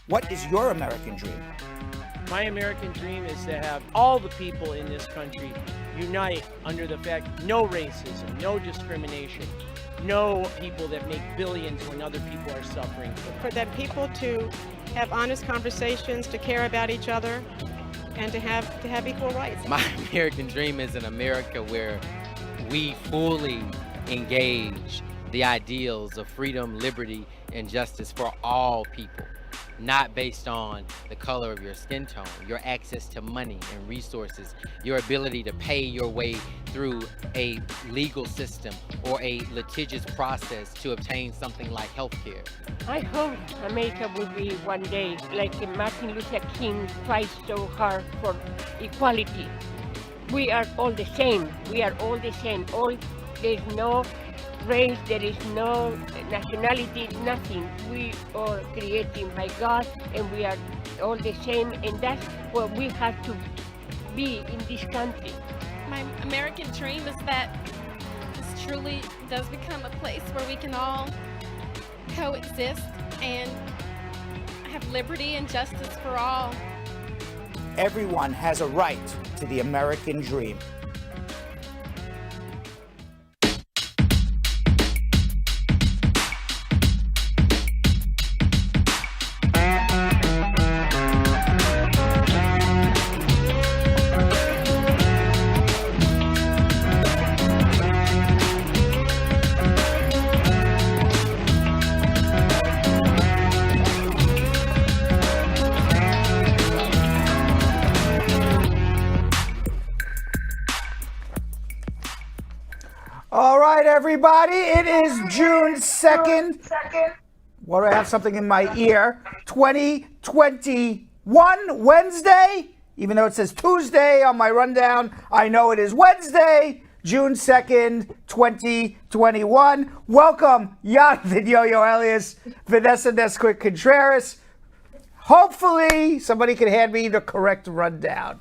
What is your American dream? My American dream is to have all the people in this country unite under the fact no racism, no discrimination, no people that make billions when other people are suffering. For that people to have honest conversations, to care about each other, and to have equal rights. My American dream is an America where we fully engage the ideals of freedom, liberty, and justice for all people, not based on the color of your skin tone, your access to money and resources, your ability to pay your way through a legal system or a litigious process to obtain something like health care. I hope America will be one day like Martin Luther King fights so hard for equality. We are all the same. We are all the same. There's no race, there is no nationality, nothing. We are created by God and we are all the same, and that's what we have to be in this country. My American dream is that this truly does become a place where we can all coexist and have liberty and justice for all. Everyone has a right to the American dream. All right, everybody, it is June 2nd. What do I have something in my ear? 2021, Wednesday. Even though it says Tuesday on my rundown, I know it is Wednesday, June 2nd, 2021. Welcome, Yonathan Yo-Yo Elias, Vanessa Nesquik Contreras. Hopefully, somebody can hand me the correct rundown.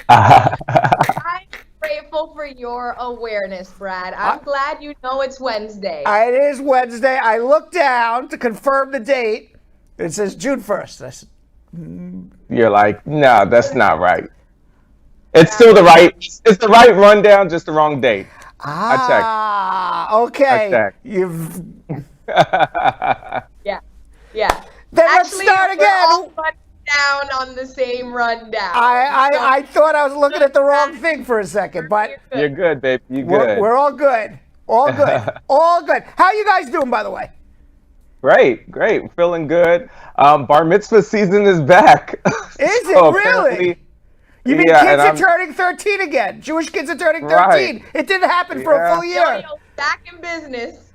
I'm grateful for your awareness, Brad. I'm glad you know it's Wednesday. It is Wednesday. I looked down to confirm the date. It says June 1st. I said, You're like, no, that's not right. It's still the right. It's the right rundown, just the wrong date. I checked. Okay. I checked. You've. Yeah. Then Actually, let's start again. We're all down on the same rundown. I thought I was looking at the wrong thing for a second, but You're good, babe. You're good. we're all good. All good. All good. How you guys doing, by the way? Great. Feeling good. Bar mitzvah season is back. Is So it really? You mean yeah, kids and are turning 13 again? Jewish kids are turning 13. Right. It didn't happen for a full year. Yo-Yo, back in business.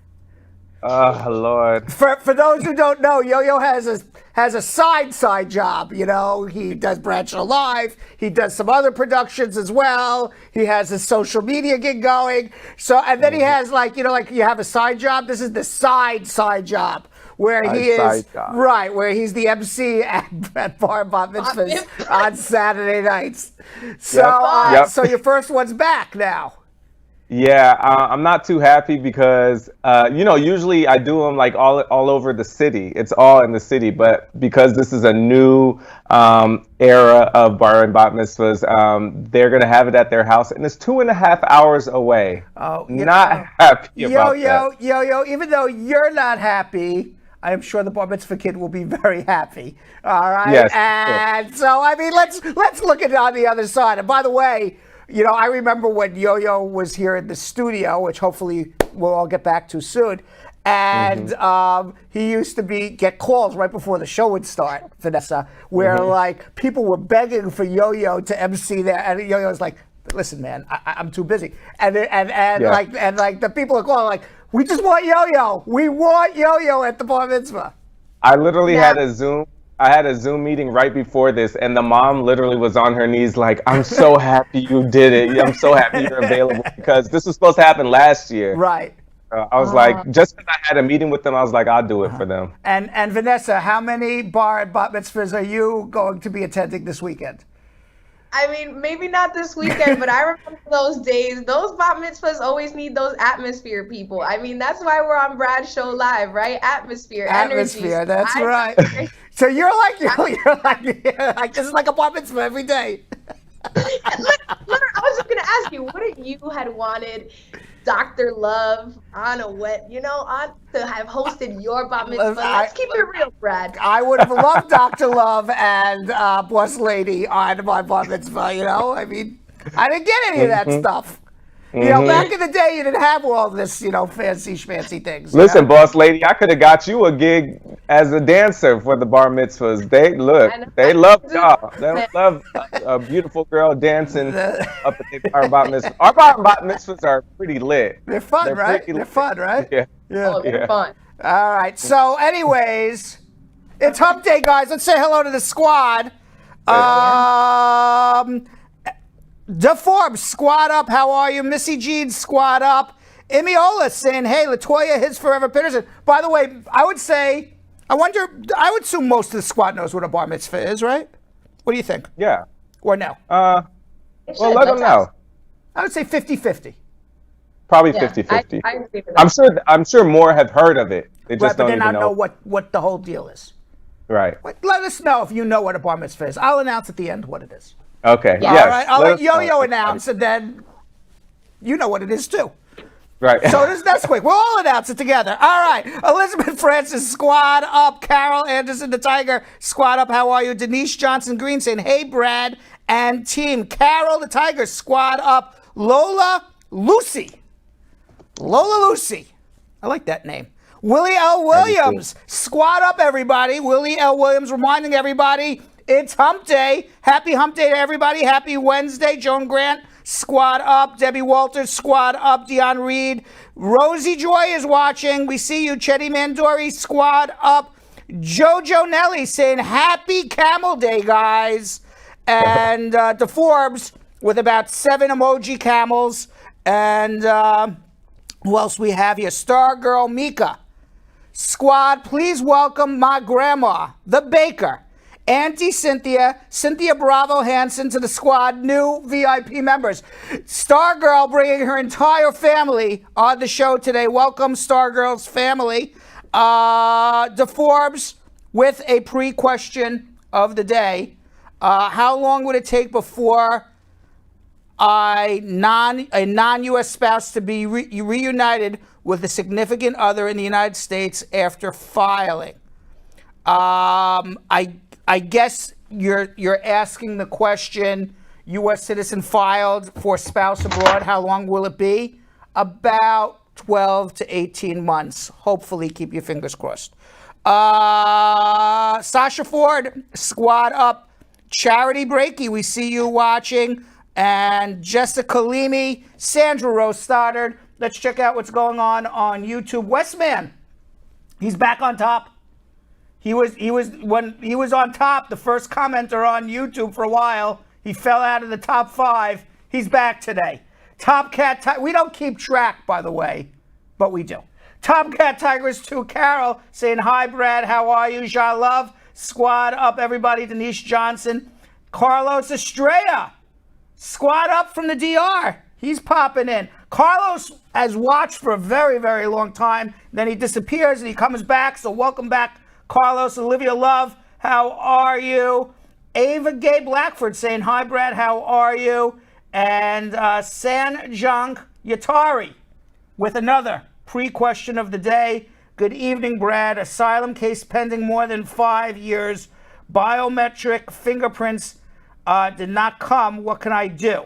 Oh, Lord. For those who don't know, Yo-Yo has a side job. You know, he does Branch Alive. He does some other productions as well. He has his social media gig going. So, and then he has like you have a side job. This is the side job where he is right, where he's the MC at Bar Mitzvahs on Saturday nights. So, Yep. so your first one's back now. Yeah, I'm not too happy because usually I do them like all over the city. It's all in the city, but because this is a new era of bar and bat mitzvahs, they're gonna have it at their house, and it's 2.5 hours away. Oh, not happy about that. Yo, even though you're not happy, I am sure the bar mitzvah kid will be very happy. All right. Yes. And so, I mean, let's look at it on the other side. And by the way, I remember when Yo-Yo was here in the studio, which hopefully we'll all get back to soon. And he used to get calls right before the show would start, Vanessa, where like people were begging for Yo-Yo to MC there, and Yo-Yo was like, "Listen, man, I'm too busy." And the people are calling like, "We just want Yo-Yo. We want Yo-Yo at the bar mitzvah." I literally had a Zoom meeting right before this, and the mom literally was on her knees like, "I'm so happy you did it. I'm so happy you're available," because this was supposed to happen last year. Right. I was like, just because I had a meeting with them, I was like, I'll do it for them. And Vanessa, how many bar and bat mitzvahs are you going to be attending this weekend? I mean, maybe not this weekend, but I remember those days. Those bat mitzvahs always need those atmosphere people. I mean, that's why we're on Brad's show live, right? Atmosphere, Atmosphere, energy. that's right. So you're like this is like a bar mitzvah every day. Look, I was just gonna ask you, what if you had wanted Dr. Love on to have hosted your bat mitzvah? Let's keep it real, Brad. I would have loved Dr. Love and Boss Lady on my bar mitzvah. I mean, I didn't get any of that stuff. Back in the day, you didn't have all this, fancy schmancy things. Listen, Boss Lady, I could have got you a gig as a dancer for the bar mitzvahs. They love y'all. They love a beautiful girl dancing up at the bar mitzvah. Our bar mitzvahs are pretty lit. They're fun, right? They're fun, right? Yeah. Oh, they're fun. All right. So, anyways, it's Hump Day, guys. Let's say hello to the squad. The Forbes, squad up. How are you? Missy Jean, squad up. Imiola saying, hey, Latoya, his forever Peterson. By the way, I would assume most of the squad knows what a bar mitzvah is, right? What do you think? Yeah. Or no? Well, let them know. I would say 50-50. Probably 50-50. I agree with that. I'm sure more have heard of it. They just but don't they even not know what the whole deal is. Right. Let us know if you know what a bar mitzvah is. I'll announce at the end what it is. Okay. Yeah. Yes. All right. I'll let Yo-Yo announce, and then you know what it is too. Right. So that's quick. We'll all announce it together. All right. Elizabeth Francis, squad up. Carol Anderson, the Tiger, squad up. How are you? Denise Johnson Green saying, hey, Brad and team. Carol, the Tiger, squad up. Lola Lucy. I like that name. Willie L. Williams, squad up, everybody. Willie L. Williams reminding everybody it's Hump Day. Happy Hump Day to everybody. Happy Wednesday. Joan Grant, squad up. Debbie Walters, squad up. Dion Reed. Rosie Joy is watching. We see you. Chetty Mandori, squad up. Jojo Nelly saying happy Camel Day, guys. And the Forbes with about 7 emoji camels. And who else we have here? Star Girl Mika. Squad, please welcome my grandma, the baker. Auntie Cynthia Bravo Hansen to the squad, new VIP members. Stargirl bringing her entire family on the show today. Welcome, Stargirl's family. The Forbes with a pre-question of the day. How long would it take before a non-U.S. spouse to be reunited with a significant other in the United States after filing? I guess you're asking the question, U.S. citizen filed for spouse abroad, how long will it be? About 12 to 18 months. Hopefully, keep your fingers crossed. Sasha Ford, squad up. Charity Breaky, we see you watching. And Jessica Leamy, Sandra Rose Stoddard. Let's check out what's going on YouTube. Westman, he's back on top. He was when he was on top, the first commenter on YouTube for a while. He fell out of the top 5. He's back today. Top Cat, we don't keep track, by the way, but we do. Top Cat Tigers 2, Carol saying, hi, Brad, how are you? Ja Love, squad up, everybody. Denise Johnson. Carlos Estrella, squad up from the DR. He's popping in. Carlos has watched for a very, very long time. Then he disappears and he comes back. So welcome back, Carlos. Olivia Love, how are you? Ava Gay Blackford saying, hi, Brad, how are you? And Sanjang Yatari with another pre-question of the day. Good evening, Brad. Asylum case pending more than 5 years. Biometric fingerprints did not come. What can I do?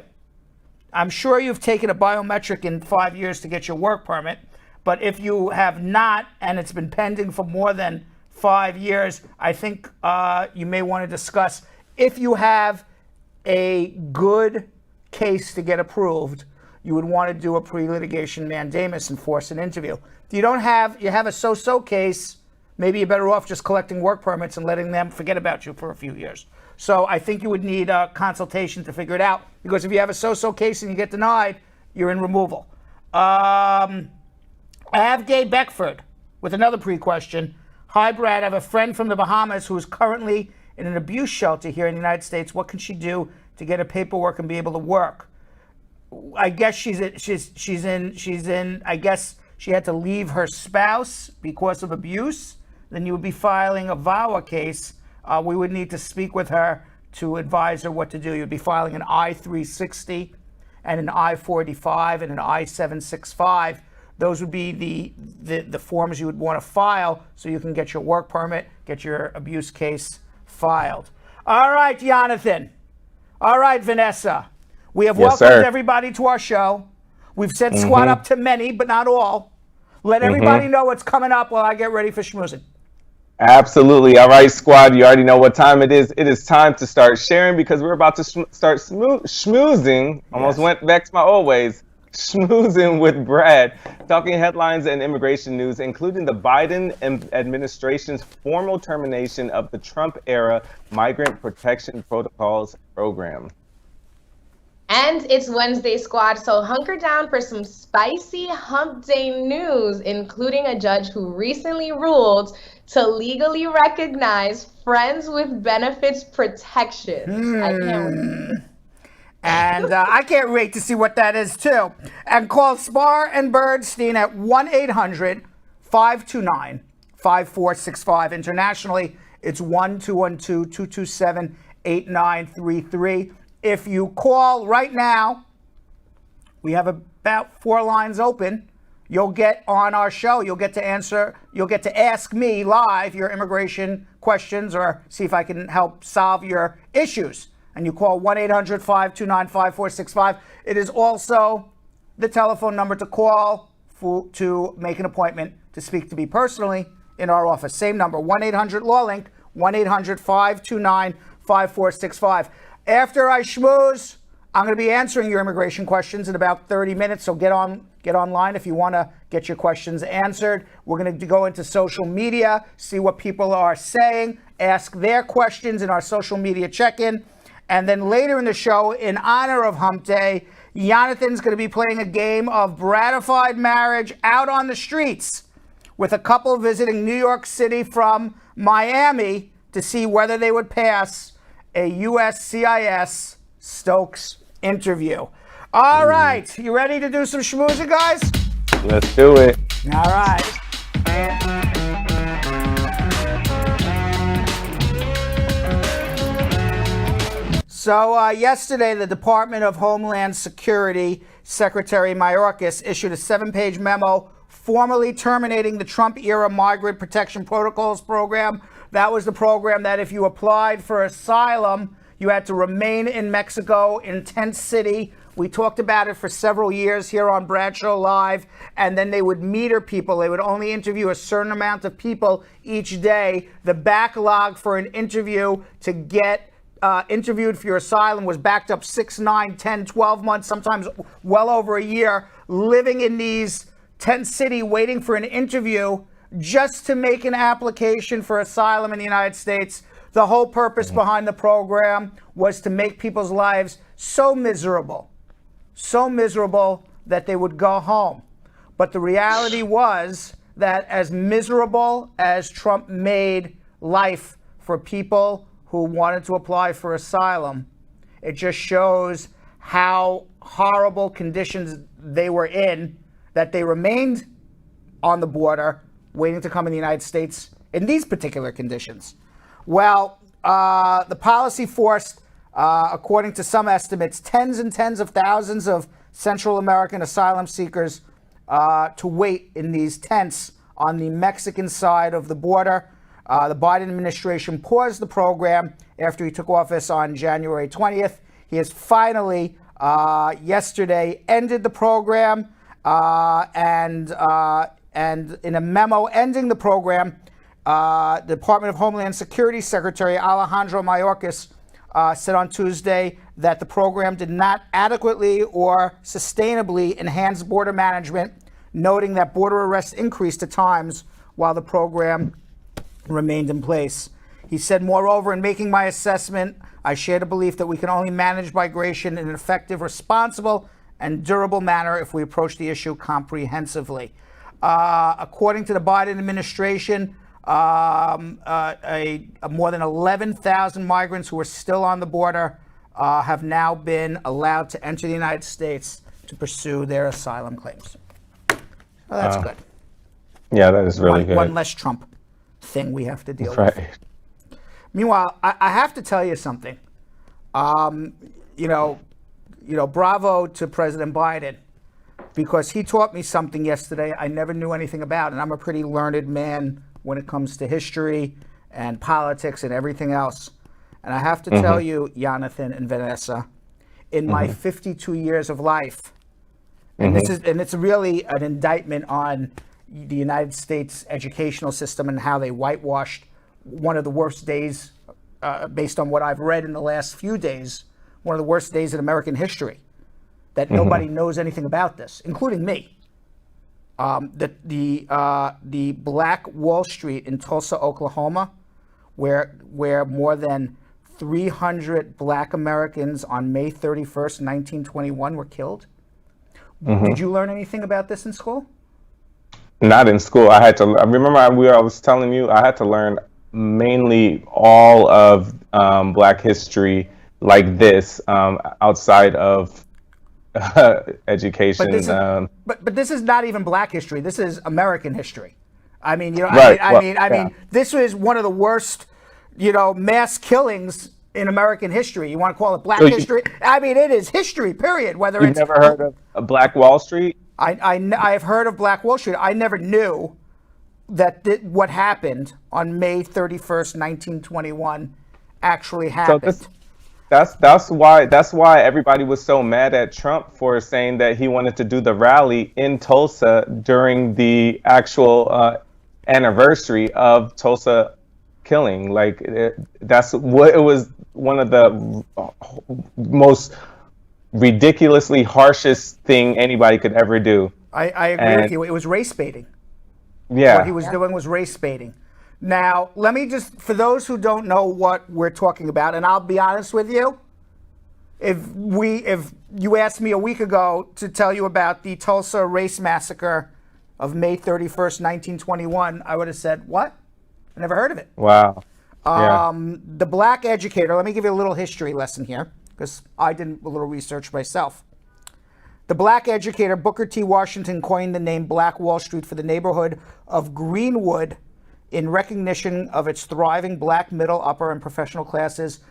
I'm sure you've taken a biometric in 5 years to get your work permit, but if you have not and it's been pending for more than 5 years, I think you may want to discuss if you have a good case to get approved, you would want to do a pre-litigation mandamus and force an interview. If you don't have, you have a so-so case, maybe you're better off just collecting work permits and letting them forget about you for a few years. So I think you would need a consultation to figure it out, because if you have a so-so case and you get denied, you're in removal. I have Gay Beckford with another pre-question. Hi, Brad. I have a friend from the Bahamas who is currently in an abuse shelter here in the United States. What can she do to get her paperwork and be able to work? I guess she's in. I guess she had to leave her spouse because of abuse. Then you would be filing a VAWA case. We would need to speak with her to advise her what to do. You'd be filing an I-360 and an I-45 and an I-765. Those would be the forms you would want to file so you can get your work permit, get your abuse case filed. All right, Yonathan. All right, Vanessa. We have welcomed everybody to our show. We've said squad up to many, but not all. Let everybody know what's coming up while I get ready for schmoozing. Absolutely. All right, squad. You already know what time it is. It is time to start sharing, because we're about to start schmoozing. Almost went back to my old ways. Schmoozing with Brad, talking headlines and immigration news, including the Biden administration's formal termination of the Trump-era Migrant Protection Protocols program. And it's Wednesday, squad, so hunker down for some spicy hump day news, including a judge who recently ruled to legally recognize friends with benefits protections. I can't wait. And I can't wait to see what that is, too. And call Spar and Bernstein at 1-800-529-5465. Internationally, it's 1-212-227-8933. If you call right now, we have about 4 lines open. You'll get on our show. You'll get to answer. You'll get to ask me live your immigration questions or see if I can help solve your issues. And you call 1-800-529-5465. It is also the telephone number to call to make an appointment to speak to me personally in our office. Same number, 1-800-LAW-LINK, 1-800-529-5465. After I schmooze, I'm going to be answering your immigration questions in about 30 minutes, so get online if you want to get your questions answered. We're going to go into social media, see what people are saying, ask their questions in our social media check-in. And then later in the show, in honor of Hump Day, Yonathan's going to be playing a game of Bradified Marriage out on the streets with a couple visiting New York City from Miami to see whether they would pass a USCIS Stokes interview. All right, you ready to do some schmoozing, guys? Let's do it. All right. So yesterday, the Department of Homeland Security Secretary Mayorkas issued a 7-page memo formally terminating the Trump-era Migrant Protection Protocols program. That was the program that if you applied for asylum, you had to remain in Mexico in Tent City. We talked about it for several years here on Bradshaw Live, and then they would meter people. They would only interview a certain amount of people each day. The backlog for an interview to get interviewed for your asylum was backed up 6, 9, 10, 12 months, sometimes well over a year, living in these Tent City waiting for an interview just to make an application for asylum in the United States. The whole purpose behind the program was to make people's lives so miserable that they would go home. But the reality was that as miserable as Trump made life for people who wanted to apply for asylum, it just shows how horrible conditions they were in, that they remained on the border waiting to come in the United States in these particular conditions. Well, the policy forced, according to some estimates, tens and tens of thousands of Central American asylum seekers to wait in these tents on the Mexican side of the border. The Biden administration paused the program after he took office on January 20th. He has finally, yesterday, ended the program, and in a memo ending the program, the Department of Homeland Security Secretary Alejandro Mayorkas said on Tuesday that the program did not adequately or sustainably enhance border management, noting that border arrests increased at times while the program remained in place. He said, moreover, in making my assessment, I share the belief that we can only manage migration in an effective, responsible, and durable manner if we approach the issue comprehensively. According to the Biden administration, more than 11,000 migrants who are still on the border have now been allowed to enter the United States to pursue their asylum claims. Well, that's good. Yeah, that is really good. One less Trump thing we have to deal with. Right. Meanwhile, I have to tell you something. Bravo to President Biden, because he taught me something yesterday I never knew anything about, and I'm a pretty learned man when it comes to history and politics and everything else. And I have to tell you, Yonathan and Vanessa, in my 52 years of life, and it's really an indictment on the United States educational system and how they whitewashed one of the worst days, based on what I've read in the last few days, one of the worst days in American history, that nobody knows anything about this, including me. The Black Wall Street in Tulsa, Oklahoma, where more than 300 Black Americans on May 31st, 1921 were killed. Did you learn anything about this in school? Not in school. I remember I was telling you, I had to learn mainly all of Black history like this outside of education. But this is not even Black history. This is American history. I mean, this was one of the worst, mass killings in American history. You want to call it Black history? I mean, it is history, period. Whether You've never heard of a Black Wall Street? I've heard of Black Wall Street. I never knew that what happened on May 31st, 1921 actually happened. So that's why everybody was so mad at Trump for saying that he wanted to do the rally in Tulsa during the actual anniversary of Tulsa killing. That's what it was, one of the most ridiculously harshest thing anybody could ever do. I agree with you. It was race baiting. Yeah. What he was doing was race baiting. Now, let me just, for those who don't know what we're talking about, and I'll be honest with you, if you asked me a week ago to tell you about the Tulsa race massacre of May 31st, 1921, I would have said, what? I never heard of it. Wow. The Black educator, let me give you a little history lesson here, because I did a little research myself. The Black educator Booker T. Washington coined the name Black Wall Street for the neighborhood of Greenwood in recognition of its thriving Black middle, upper, and professional classes.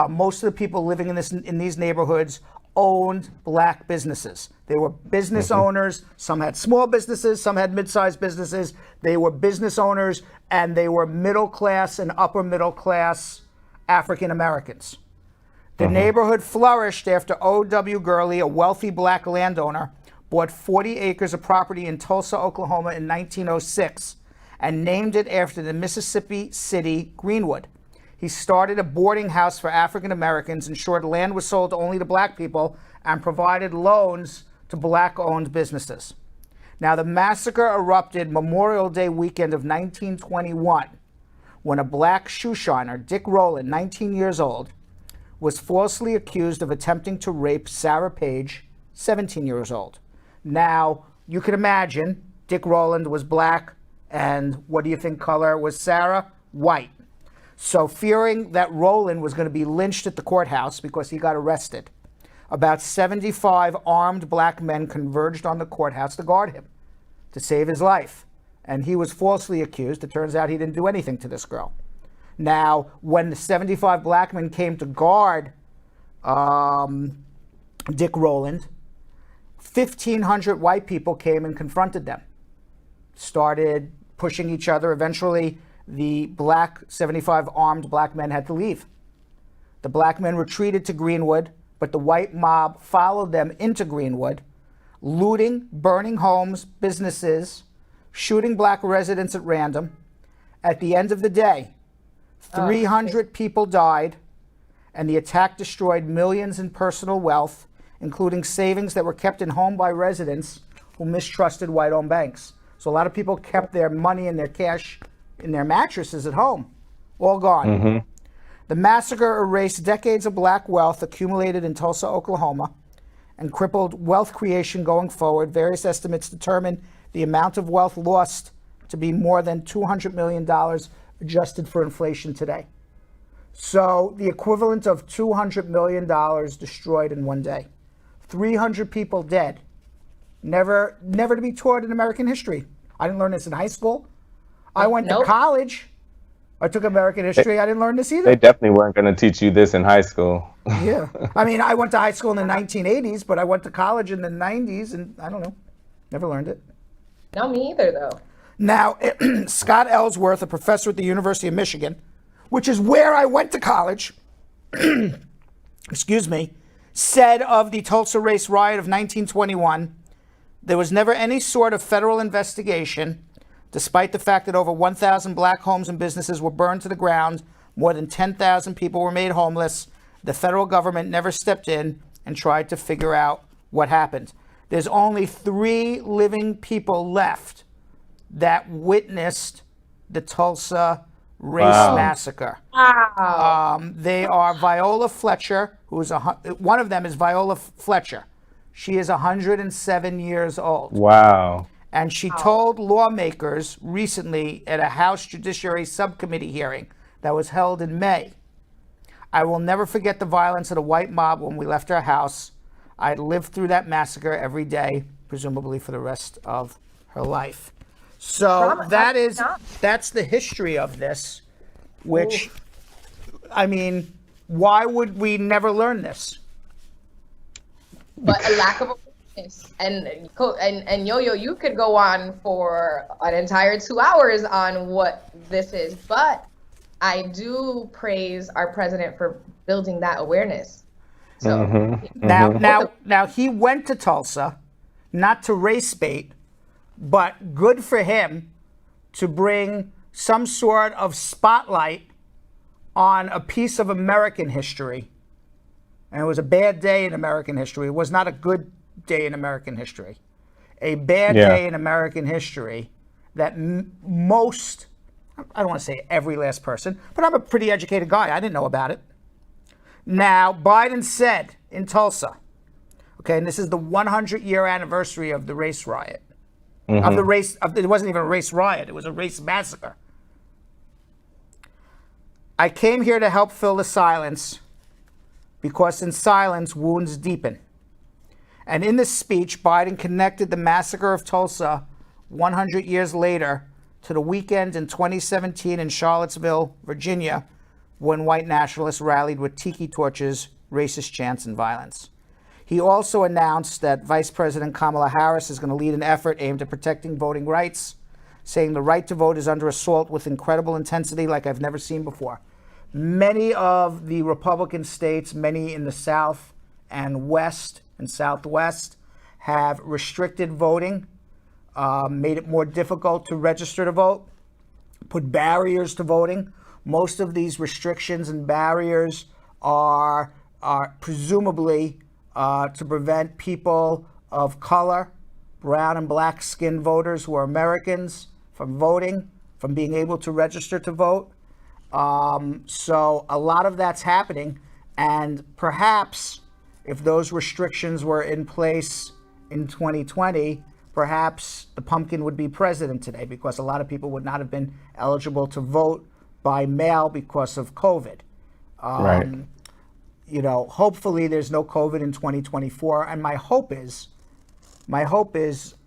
Most of the people living in these neighborhoods owned Black businesses. They were business owners. Some had small businesses, some had mid-sized businesses. They were business owners, and they were middle class and upper middle class African Americans. The neighborhood flourished after O.W. Gurley, a wealthy Black landowner, bought 40 acres of property in Tulsa, Oklahoma in 1906 and named it after the Mississippi city Greenwood. He started a boarding house for African Americans, ensured land was sold only to Black people, and provided loans to Black-owned businesses. Now, the massacre erupted Memorial Day weekend of 1921 when a Black shoe shiner, Dick Rowland, 19 years old, was falsely accused of attempting to rape Sarah Page, 17 years old. Now, you can imagine Dick Rowland was Black, and what do you think color was Sarah? White. So fearing that Rowland was going to be lynched at the courthouse because he got arrested, about 75 armed black men converged on the courthouse to guard him, to save his life. And he was falsely accused. It turns out he didn't do anything to this girl. Now, when the 75 black men came to guard Dick Rowland, 1,500 white people came and confronted them, started pushing each other. Eventually, the 75 armed black men had to leave. The black men retreated to Greenwood, but the white mob followed them into Greenwood, looting, burning homes, businesses, shooting black residents at random. At the end of the day, 300 people died, and the attack destroyed millions in personal wealth, including savings that were kept in home by residents who mistrusted white-owned banks. So a lot of people kept their money and their cash in their mattresses at home, all gone. Mm-hmm. The massacre erased decades of black wealth accumulated in Tulsa, Oklahoma, and crippled wealth creation going forward. Various estimates determine the amount of wealth lost to be more than $200 million adjusted for inflation today. So the equivalent of $200 million destroyed in one day. 300 people dead. Never to be taught in American history. I didn't learn this in high school. I went to college. I took American history. I didn't learn this either. They definitely weren't going to teach you this in high school. Yeah. I mean, I went to high school in the 1980s, but I went to college in the 90s, and I don't know. Never learned it. No, me either, though. Now, Scott Ellsworth, a professor at the University of Michigan, which is where I went to college, excuse me, said of the Tulsa race riot of 1921, there was never any sort of federal investigation, despite the fact that over 1,000 black homes and businesses were burned to the ground, more than 10,000 people were made homeless. The federal government never stepped in and tried to figure out what happened. There's only 3 living people left that witnessed the Tulsa race massacre. Wow. They are Viola Fletcher, one of them is Viola Fletcher. She is 107 years old. Wow. And she told lawmakers recently at a House Judiciary Subcommittee hearing that was held in May, I will never forget the violence of the white mob when we left our house. I lived through that massacre every day, presumably for the rest of her life. So that's the history of this, which, I mean, why would we never learn this? But a lack of awareness. And Yo-Yo, you could go on for an entire 2 hours on what this is, but I do praise our president for building that awareness. So Now he went to Tulsa, not to race bait, but good for him to bring some sort of spotlight on a piece of American history. And it was a bad day in American history. It was not a good day in American history. A bad day in American history that most, I don't want to say every last person, but I'm a pretty educated guy. I didn't know about it. Now, Biden said in Tulsa, okay, and this is the 100-year anniversary of the race riot. Of the race, it wasn't even a race riot, it was a race massacre. I came here to help fill the silence because in silence, wounds deepen. And in this speech, Biden connected the massacre of Tulsa 100 years later to the weekend in 2017 in Charlottesville, Virginia, when white nationalists rallied with tiki torches, racist chants, and violence. He also announced that Vice President Kamala Harris is going to lead an effort aimed at protecting voting rights, saying the right to vote is under assault with incredible intensity like I've never seen before. Many of the Republican states, many in the South and West and Southwest, have restricted voting, made it more difficult to register to vote, put barriers to voting. Most of these restrictions and barriers are presumably to prevent people of color, brown and black skinned voters who are Americans, from voting, from being able to register to vote. So a lot of that's happening, and perhaps if those restrictions were in place in 2020, perhaps the pumpkin would be president today, because a lot of people would not have been eligible to vote by mail because of COVID. Right. hopefully there's no COVID in 2024. And my hope is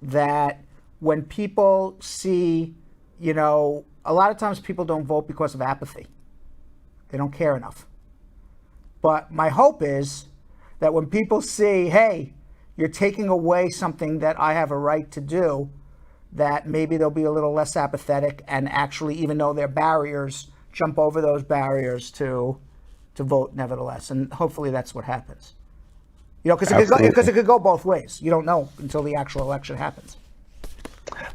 that when people see, a lot of times people don't vote because of apathy. They don't care enough. But my hope is that when people see, hey, you're taking away something that I have a right to do, that maybe they'll be a little less apathetic and actually, even though there are barriers, jump over those barriers to vote nevertheless. And hopefully that's what happens. Because it could go both ways. You don't know until the actual election happens.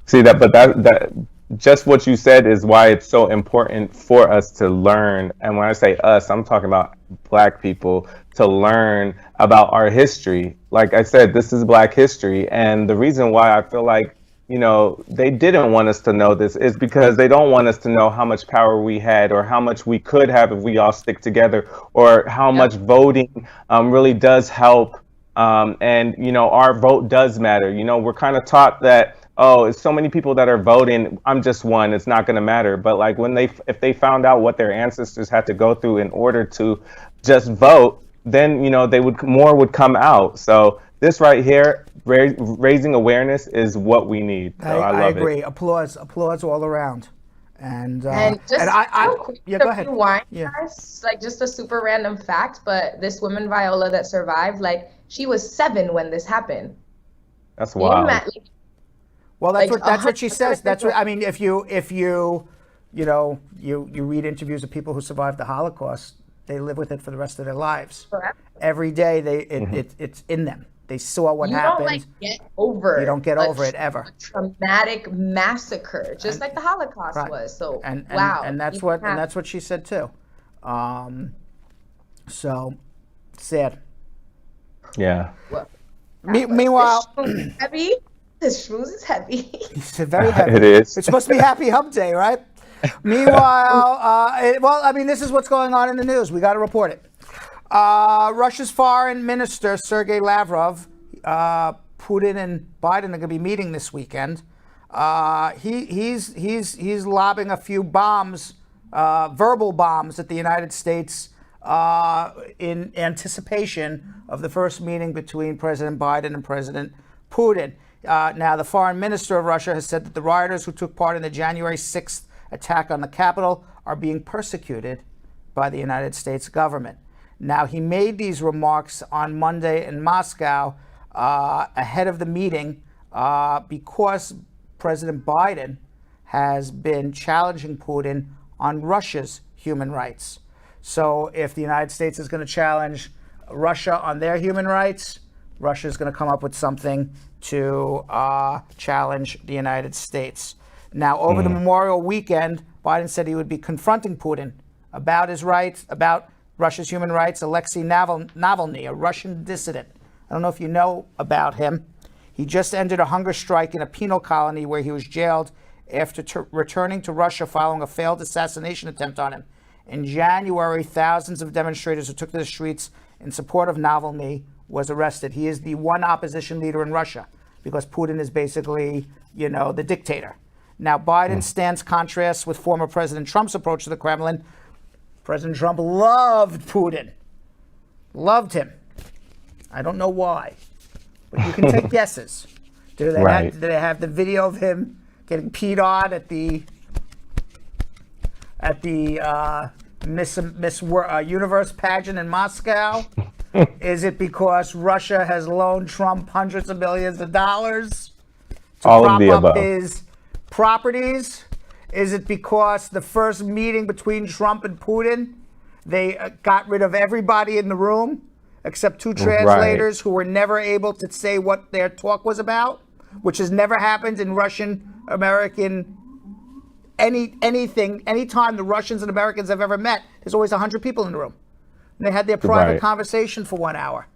See that just what you said is why it's so important for us to learn. And when I say us, I'm talking about Black people, to learn about our history. Like I said, this is Black history. And the reason why I feel like, they didn't want us to know this is because they don't want us to know how much power we had or how much we could have if we all stick together, or how much voting really does help. And, our vote does matter. We're kind of taught that, it's so many people that are voting, I'm just one, it's not going to matter. But like if they found out what their ancestors had to go through in order to just vote, then, more would come out. So this right here, raising awareness is what we need. So I love agree. it. Applause all around. And just real quick, go ahead. Guys, like just a super random fact, but this woman Viola that survived, like she was 7 when this happened. That's wild. Well, that's what she says. That's what I mean. If you read interviews of people who survived the Holocaust, they live with it for the rest of their lives. Correct. Every day, it's in them. They saw what happened. You don't get over it. You don't get over it ever. A traumatic massacre, just like the Holocaust was. So wow. And that's what she said too. So sad. Yeah. Well, meanwhile, heavy. This Schmooze is heavy. It's very heavy. It is. It's supposed to be Happy Hump Day, right? Meanwhile, this is what's going on in the news. We got to report it. Russia's foreign minister, Sergey Lavrov, Putin and Biden are going to be meeting this weekend. He's lobbing a few bombs, verbal bombs at the United States in anticipation of the first meeting between President Biden and President Putin. Now, the foreign minister of Russia has said that the rioters who took part in the January 6th attack on the Capitol are being persecuted by the United States government. Now, he made these remarks on Monday in Moscow ahead of the meeting because President Biden has been challenging Putin on Russia's human rights. So if the United States is going to challenge Russia on their human rights, Russia is going to come up with something to challenge the United States. Now, over the Memorial weekend, Biden said he would be confronting Putin about his rights, about Russia's human rights. Alexei Navalny, a Russian dissident. I don't know if you know about him. He just ended a hunger strike in a penal colony where he was jailed after returning to Russia following a failed assassination attempt on him. In January, thousands of demonstrators who took to the streets in support of Navalny was arrested. He is the one opposition leader in Russia because Putin is basically, the dictator. Now, Biden's stance contrasts with former President Trump's approach to the Kremlin. President Trump loved Putin. Loved him. I don't know why, but you can take guesses. Did they have the video of him getting peed on at the Miss Universe pageant in Moscow? Is it because Russia has loaned Trump hundreds of millions of dollars to prop up his properties? Is it because the first meeting between Trump and Putin, they got rid of everybody in the room except 2 translators who were never able to say what their talk was about, which has never happened in Russian-American anything. Anytime the Russians and Americans have ever met, there's always 100 people in the room. And they had their private conversation for 1 hour.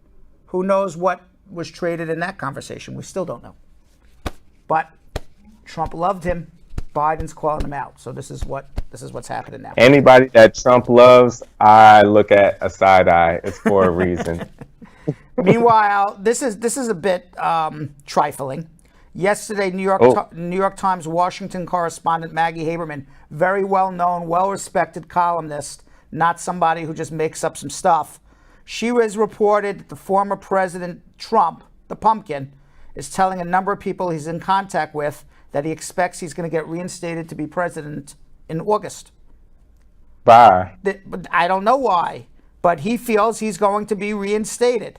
Who knows what was traded in that conversation? We still don't know. But Trump loved him. Biden's calling him out. So this is what's happening now. Anybody that Trump loves, I look at a side eye. It's for a reason. Meanwhile, this is a bit trifling. Yesterday, New York Times Washington correspondent Maggie Haberman, very well-known, well-respected columnist, not somebody who just makes up some stuff. She was reported that the former President Trump, the pumpkin, is telling a number of people he's in contact with that he expects he's going to get reinstated to be president in August. Bye. I don't know why, but he feels he's going to be reinstated.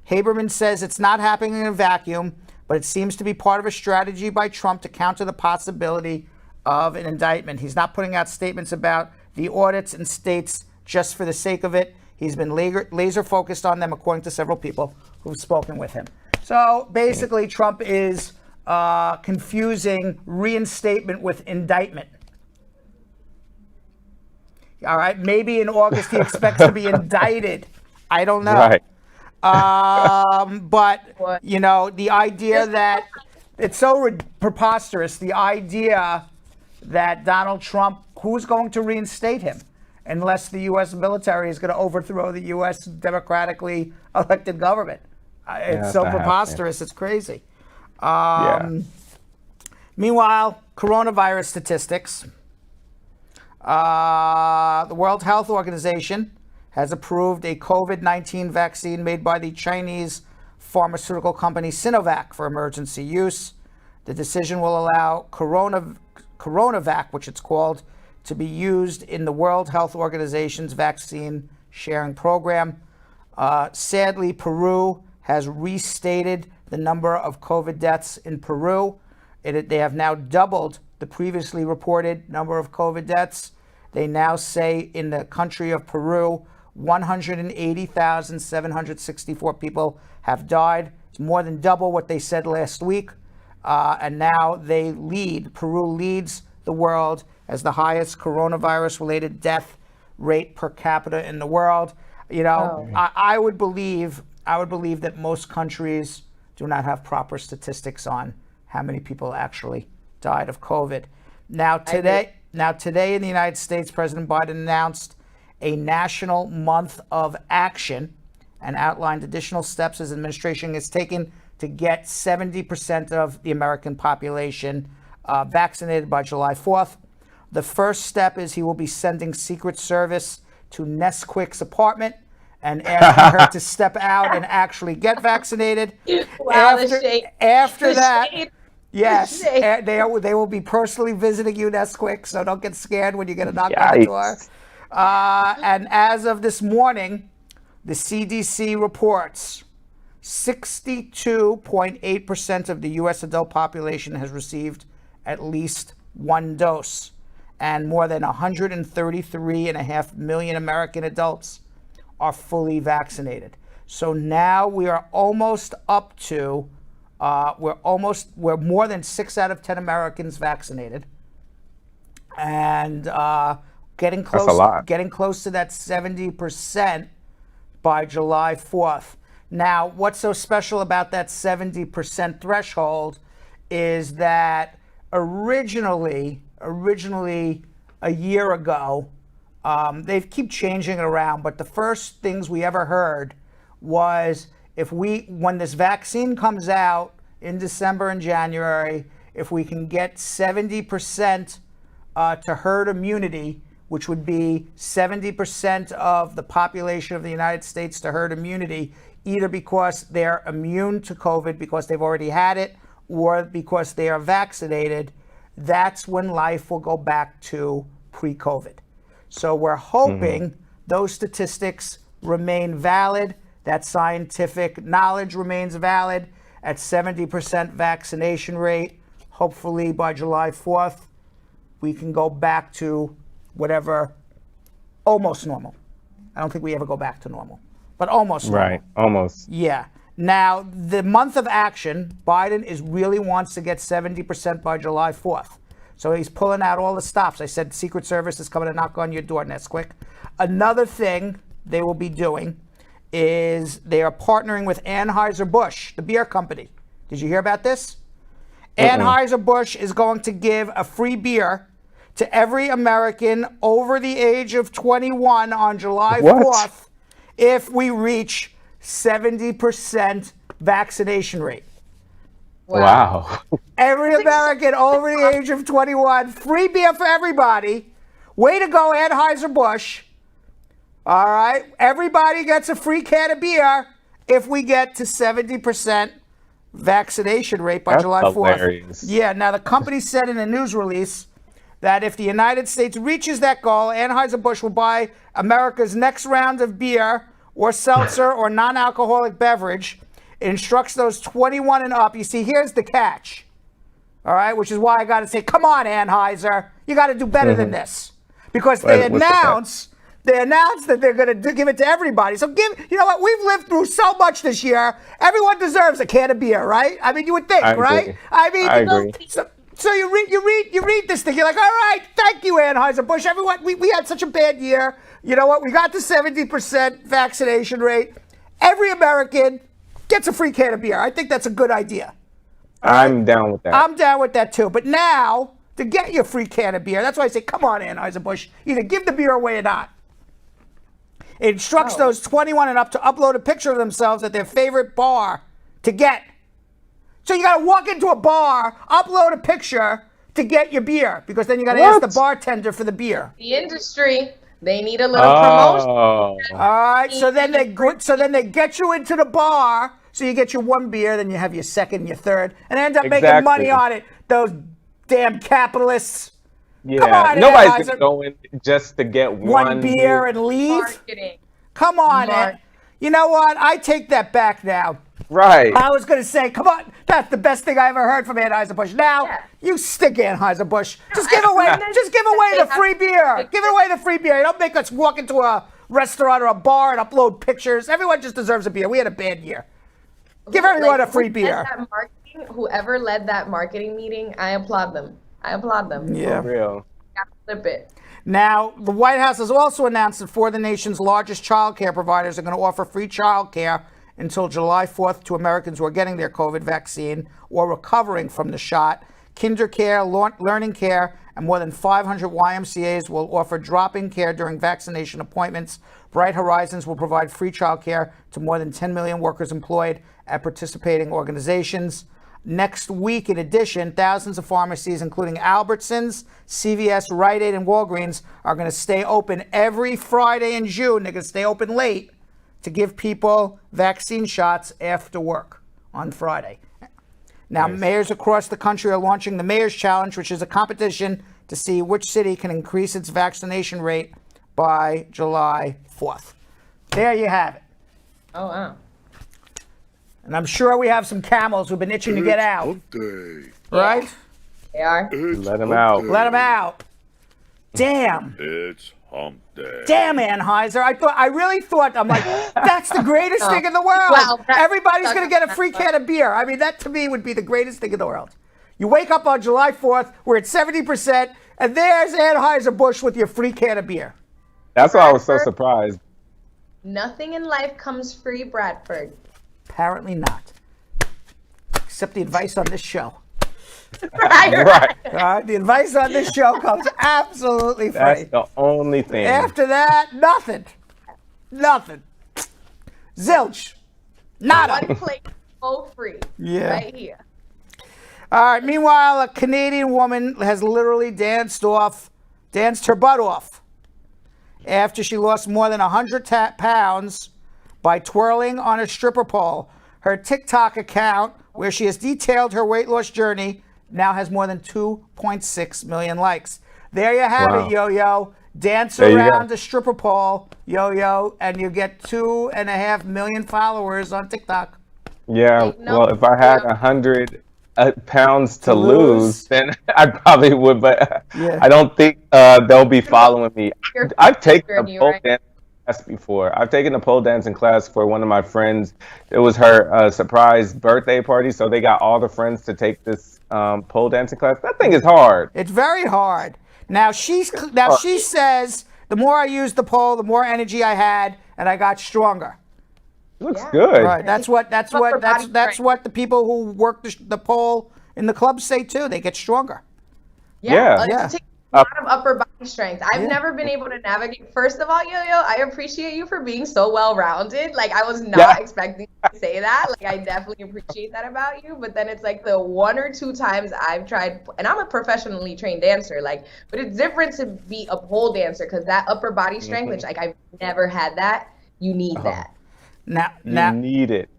Haberman says it's not happening in a vacuum, but it seems to be part of a strategy by Trump to counter the possibility of an indictment. He's not putting out statements about the audits and states just for the sake of it. He's been laser focused on them, according to several people who've spoken with him. So basically, Trump is confusing reinstatement with indictment. All right, maybe in August he expects to be indicted. I don't know. Right. But, you know, the idea that it's so preposterous, the idea that Donald Trump, who's going to reinstate him unless the U.S. military is going to overthrow the U.S. democratically elected government? It's so preposterous. It's crazy. Meanwhile, coronavirus statistics. The World Health Organization has approved a COVID-19 vaccine made by the Chinese pharmaceutical company Sinovac for emergency use. The decision will allow CoronaVac, which it's called, to be used in the World Health Organization's vaccine sharing program. Sadly, Peru has restated the number of COVID deaths in Peru. They have now doubled the previously reported number of COVID deaths. They now say in the country of Peru, 180,764 people have died. It's more than double what they said last week. And now Peru leads the world as the highest coronavirus-related death rate per capita in the world. You know, I would believe that most countries do not have proper statistics on how many people actually died of COVID. Now today in the United States, President Biden announced a national month of action and outlined additional steps his administration has taken to get 70% of the American population vaccinated by July 4th. The first step is he will be sending Secret Service to Nesquik's apartment and asking her to step out and actually get vaccinated. Wow, after that, yes, they will be personally visiting you, Nesquik, so don't get scared when you get a knock on the door. And as of this morning, the CDC reports 62.8% of the U.S. adult population has received at least one dose, and more than 133.5 million American adults are fully vaccinated. So now we are almost up to, we're more than 6 out of 10 Americans vaccinated, and getting close to that 70% by July 4th. Now, what's so special about that 70% threshold is that originally a year ago, they keep changing it around, but the first things we ever heard was when this vaccine comes out in December and January, if we can get 70% to herd immunity, which would be 70% of the population of the United States to herd immunity, either because they're immune to COVID because they've already had it, or because they are vaccinated, that's when life will go back to pre-COVID. So we're hoping those statistics remain valid, that scientific knowledge remains valid at 70% vaccination rate. Hopefully by July 4th, we can go back to whatever, almost normal. I don't think we ever go back to normal, but almost normal. Right, almost. Yeah. Now, the month of action, Biden really wants to get 70% by July 4th. So he's pulling out all the stops. I said Secret Service is coming to knock on your door, Nesquik. Another thing they will be doing is they are partnering with Anheuser-Busch, the beer company. Did you hear about this? Anheuser-Busch is going to give a free beer to every American over the age of 21 on July 4th if we reach 70% vaccination rate. Wow. Every American over the age of 21, free beer for everybody. Way to go, Anheuser-Busch. All right, everybody gets a free can of beer if we get to 70% vaccination rate by That's July 4th. hilarious. Yeah, now the company said in a news release that if the United States reaches that goal, Anheuser-Busch will buy America's next round of beer or seltzer or non-alcoholic beverage. It instructs those 21 and up. You see, here's the catch. All right, which is why I got to say, come on, Anheuser, you got to do better than this, because they announced that they're going to give it to everybody. So you know what? We've lived through so much this year. Everyone deserves a can of beer, right? I mean, you would think, right? I mean, I agree. So you read this thing. You're like, all right, thank you, Anheuser-Busch. Everyone, we had such a bad year. You know what? We got the 70% vaccination rate. Every American gets a free can of beer. I think that's a good idea. I'm down with that. I'm down with that too. But now, to get your free can of beer, that's why I say, come on, Anheuser-Busch. Either give the beer away or not. It instructs those 21 and up to upload a picture of themselves at their favorite bar to get. So you got to walk into a bar, upload a picture to get your beer, because then you got to ask the bartender for the beer. The industry, they need a little promotion. All right, so then they get you into the bar. So you get your one beer, then you have your second, your third, and end up making money on it. Those damn capitalists. Yeah, come on, nobody's gonna go in just to get one beer and leave. Marketing. Come on, Ed. You know what? I take that back now. Right. I was going to say, come on, that's the best thing I ever heard from Anheuser-Busch. Now, you stick Anheuser-Busch. Just give away the free beer. Give away the free beer. You don't make us walk into a restaurant or a bar and upload pictures. Everyone just deserves a beer. We had a bad year. Give everyone a free beer. Whoever led that marketing meeting, I applaud them. Yeah. For real. Flip it. Now, the White House has also announced that 4 of the nation's largest child care providers are going to offer free child care until July 4th to Americans who are getting their COVID vaccine or recovering from the shot. KinderCare, Learning Care, and more than 500 YMCAs will offer drop-in care during vaccination appointments. Bright Horizons will provide free child care to more than 10 million workers employed at participating organizations. Next week, in addition, thousands of pharmacies, including Albertsons, CVS, Rite Aid, and Walgreens, are going to stay open every Friday in June. They're going to stay open late to give people vaccine shots after work on Friday. Now, mayors across the country are launching the Mayor's Challenge, which is a competition to see which city can increase its vaccination rate by July 4th. There you have it. Oh, wow. And I'm sure we have some camels who've been itching to get out. Hump day. Right? They are. Let them out. Let them out. Damn. It's hump day. Damn, Anheuser. I really thought, I'm like, that's the greatest thing in the world. Well, Everybody's going to get a free can of beer. I mean, that to me would be the greatest thing in the world. You wake up on July 4th, we're at 70%, and there's Anheuser-Busch with your free can of beer. That's why I was so surprised. Nothing in life comes free, Bradford. Apparently not. Except the advice on this show. Right. The advice on this show comes absolutely free. That's the only thing. After that, nothing. Zilch. Nada. One plate, all free. Yeah. Right here. All right. Meanwhile, a Canadian woman has literally danced her butt off after she lost more than 100 pounds by twirling on a stripper pole. Her TikTok account, where she has detailed her weight loss journey, now has more than 2.6 million likes. There you have it, Yo-Yo. Dance around the stripper pole, Yo-Yo, and you get 2.5 million followers on TikTok. Yeah, well, if I had 100 pounds to lose, then I probably would, but I don't think they'll be following me. I've taken a pole dancing class before. I've taken a pole dancing class for one of my friends. It was her surprise birthday party, so they got all the friends to take this pole dancing class. That thing is hard. It's very hard. Now she says the more I used the pole, the more energy I had, and I got stronger. Looks good. Right. That's what the people who work the pole in the clubs say too. They get stronger. Yeah. It takes a lot of upper body strength. I've never been able to navigate. First of all, Yo, I appreciate you for being so well-rounded. Like, I was not expecting you to say that. Like, I definitely appreciate that about you. But then it's like the 1 or 2 times I've tried, and I'm a professionally trained dancer, like, but it's different to be a pole dancer because that upper body strength, which like I've never had that. You need that. Now, You need it.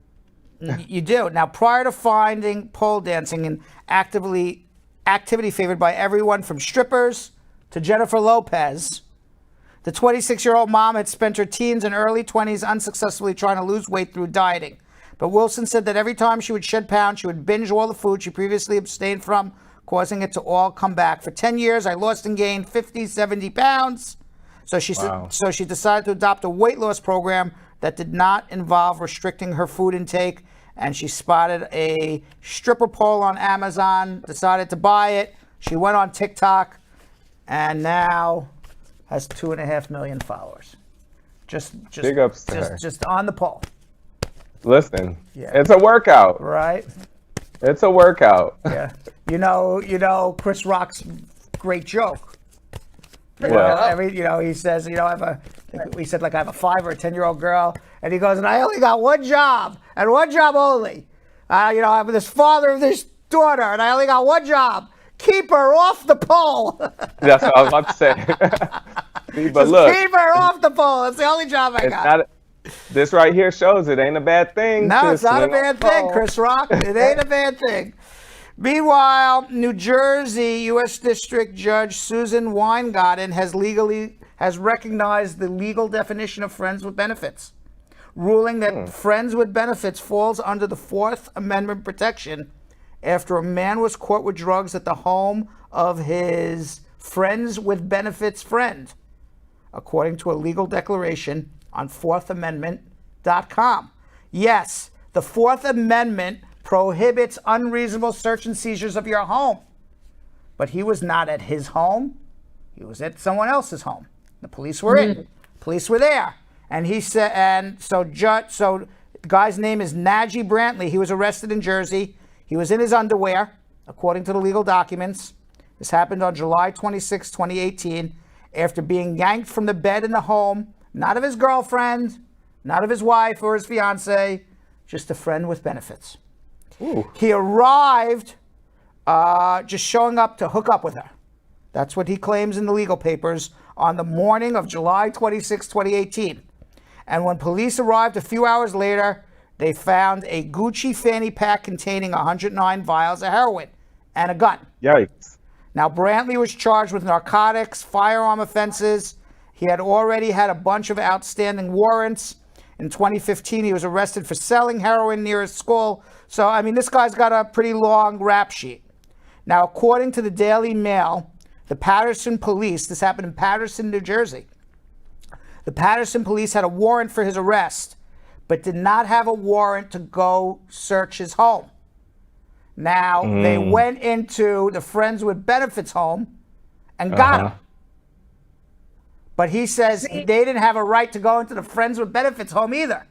You do. Now, prior to finding pole dancing an activity favored by everyone from strippers to Jennifer Lopez, the 26-year-old mom had spent her teens and early 20s unsuccessfully trying to lose weight through dieting. But Wilson said that every time she would shed pounds, she would binge all the food she previously abstained from, causing it to all come back. For 10 years, I lost and gained 50, 70 pounds. So she decided to adopt a weight loss program that did not involve restricting her food intake. And she spotted a stripper pole on Amazon, decided to buy it. She went on TikTok and now has 2.5 million followers. Just Big ups to her. Just on the pole. Listen, it's a workout. Right? It's a workout. Yeah. You know Chris Rock's great joke. He says, we said like I have a 5 or a 10-year-old girl, and he goes, and I only got one job and one job only. I'm this father of this daughter, and I only got one job: keep her off the pole. That's what I was about to say. But look, keep her off the pole. It's the only job I got. This right here shows it ain't a bad thing. No, it's not a bad thing, Chris Rock. It ain't a bad thing. Meanwhile, New Jersey U.S. District Judge Susan Weingarten has recognized the legal definition of friends with benefits, ruling that friends with benefits falls under the Fourth Amendment protection after a man was caught with drugs at the home of his friends with benefits friend, according to a legal declaration on fourthamendment.com. Yes, the Fourth Amendment prohibits unreasonable search and seizures of your home. But he was not at his home. He was at someone else's home. The police were in. Police were there. And he said, and so the guy's name is Najee Brantley. He was arrested in Jersey. He was in his underwear, according to the legal documents. This happened on July 26, 2018, after being yanked from the bed in the home, not of his girlfriend, not of his wife or his fiance, just a friend with benefits. Ooh. He arrived just showing up to hook up with her. That's what he claims in the legal papers on the morning of July 26, 2018. And when police arrived a few hours later, they found a Gucci fanny pack containing 109 vials of heroin and a gun. Yikes. Now, Brantley was charged with narcotics, firearm offenses. He had already had a bunch of outstanding warrants. In 2015, he was arrested for selling heroin near his school. So, I mean, this guy's got a pretty long rap sheet. Now, according to the Daily Mail, the Paterson police, this happened in Paterson, New Jersey. The Paterson police had a warrant for his arrest, but did not have a warrant to go search his home. Now, they went into the Friends with Benefits home and got him. But he says they didn't have a right to go into the Friends with Benefits home either.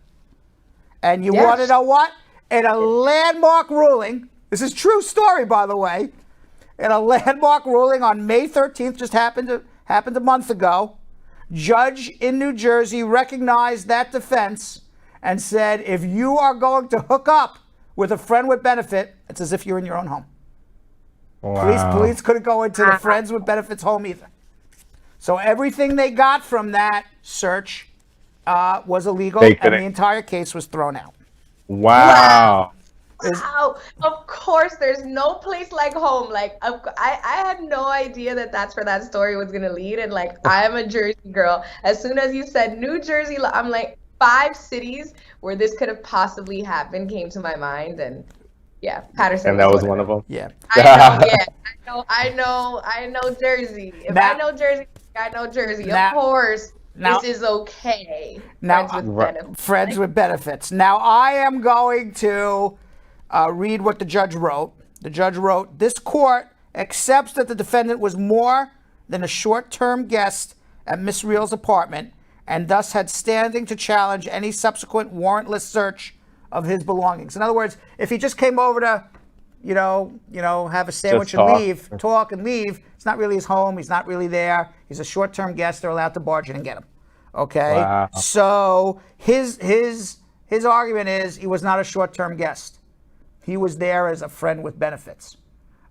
And you want to know what? In a landmark ruling, this is true story, by the way, in a landmark ruling on May 13th, just happened a month ago, judge in New Jersey recognized that defense and said, if you are going to hook up with a friend with benefit, it's as if you're in your own home. Wow. Police couldn't go into the Friends with Benefits home either. So everything they got from that search was illegal, and the entire case was thrown out. Wow. Wow. Of course, there's no place like home. Like, I had no idea that that's where that story was going to lead. And, like, I am a Jersey girl. As soon as you said New Jersey, I'm like, 5 cities where this could have possibly happened came to my mind. And, yeah, Paterson. And that was one of them? Yeah. I know Jersey. If I know Jersey, I know Jersey. Of course. This is okay. Now, Friends with Benefits. Now, I am going to read what the judge wrote. The judge wrote, this court accepts that the defendant was more than a short-term guest at Miss Real's apartment and thus had standing to challenge any subsequent warrantless search of his belongings. In other words, if he just came over to have a sandwich and leave, talk and leave. It's not really his home. He's not really there. He's a short-term guest. They're allowed to barge in and get him. Okay. Wow. So his argument is he was not a short-term guest. He was there as a friend with benefits.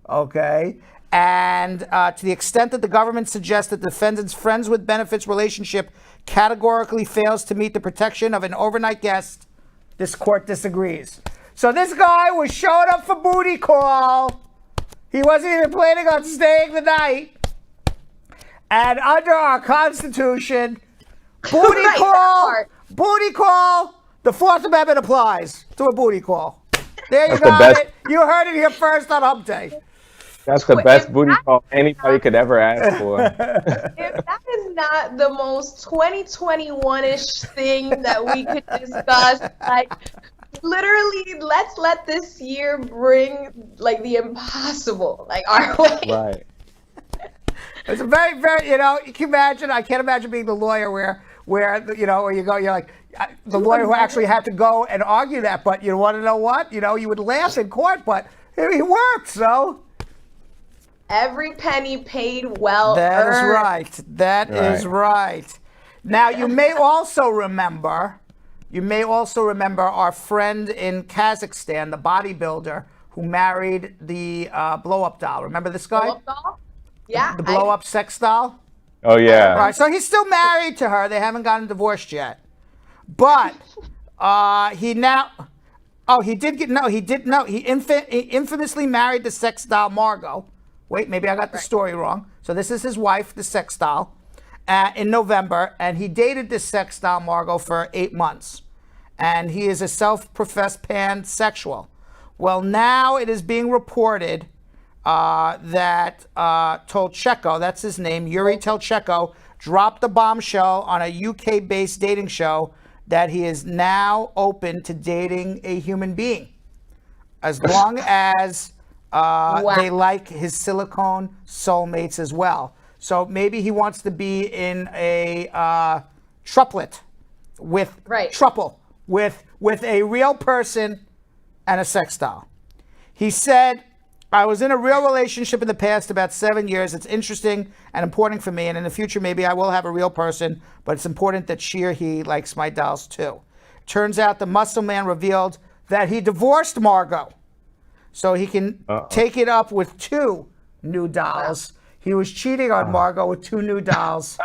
Okay. And to the extent that the government suggests that the defendant's friends with benefits relationship categorically fails to meet the protection of an overnight guest, this court disagrees. So this guy was showing up for booty call. He wasn't even planning on staying the night. And under our Constitution, booty call, the Fourth Amendment applies to a booty call. There you got it. You heard it here first on Hump Day. That's the best booty call anybody could ever ask for. If that is not the most 2021-ish thing that we could discuss, like, literally, let's let this year bring, like, the impossible, like, our way. Right. It's a very, very, you can imagine, I can't imagine being the lawyer where you go, you're like, the lawyer who actually had to go and argue that, but you want to know what? You would laugh in court, but it worked, so. Every penny paid well earned. That is right. That is right. Now, you may also remember our friend in Kazakhstan, the bodybuilder who married the blow-up doll. Remember this guy? Blow-up doll? Yeah. The blow-up sex doll? Oh, yeah. All right, so he's still married to her. They haven't gotten divorced yet. But he infamously married the sex doll Margot. Wait, maybe I got the story wrong. So this is his wife, the sex doll, in November, and he dated this sex doll Margot for 8 months. And he is a self-professed pansexual. Well, now it is being reported that Tolchenko, that's his name, Yuri Tolchenko, dropped the bombshell on a UK-based dating show that he is now open to dating a human being, as long as they like his silicone soulmates as well. So maybe he wants to be in a truplet with a real person and a sex doll. He said, I was in a real relationship in the past, about 7 years. It's interesting and important for me. And in the future, maybe I will have a real person, but it's important that she or he likes my dolls too. Turns out the muscle man revealed that he divorced Margot so he can take it up with 2 new dolls. He was cheating on Margot with 2 new dolls,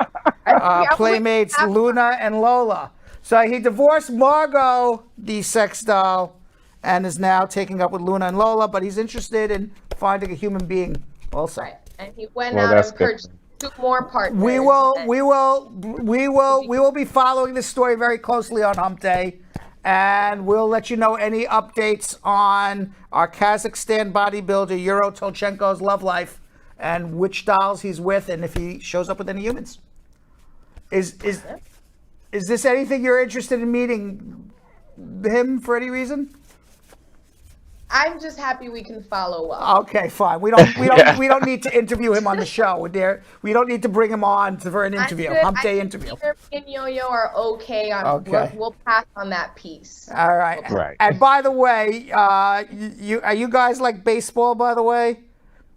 playmates Luna and Lola. So he divorced Margot, the sex doll, and is now taking up with Luna and Lola, but he's interested in finding a human being also. Right. And he went out and purchased 2 more partners. We will be following this story very closely on Hump Day, and we'll let you know any updates on our Kazakhstan bodybuilder Yuri Tolchenko's love life and which dolls he's with, and if he shows up with any humans. Is this anything you're interested in meeting him for any reason? I'm just happy we can follow up. Okay, fine. We don't need to interview him on the show. We don't need to bring him on for an interview. Hump Day interview. Me and Yo-Yo are okay on. We'll pass on that piece. All right. Right. And by the way, are you guys like baseball? By the way,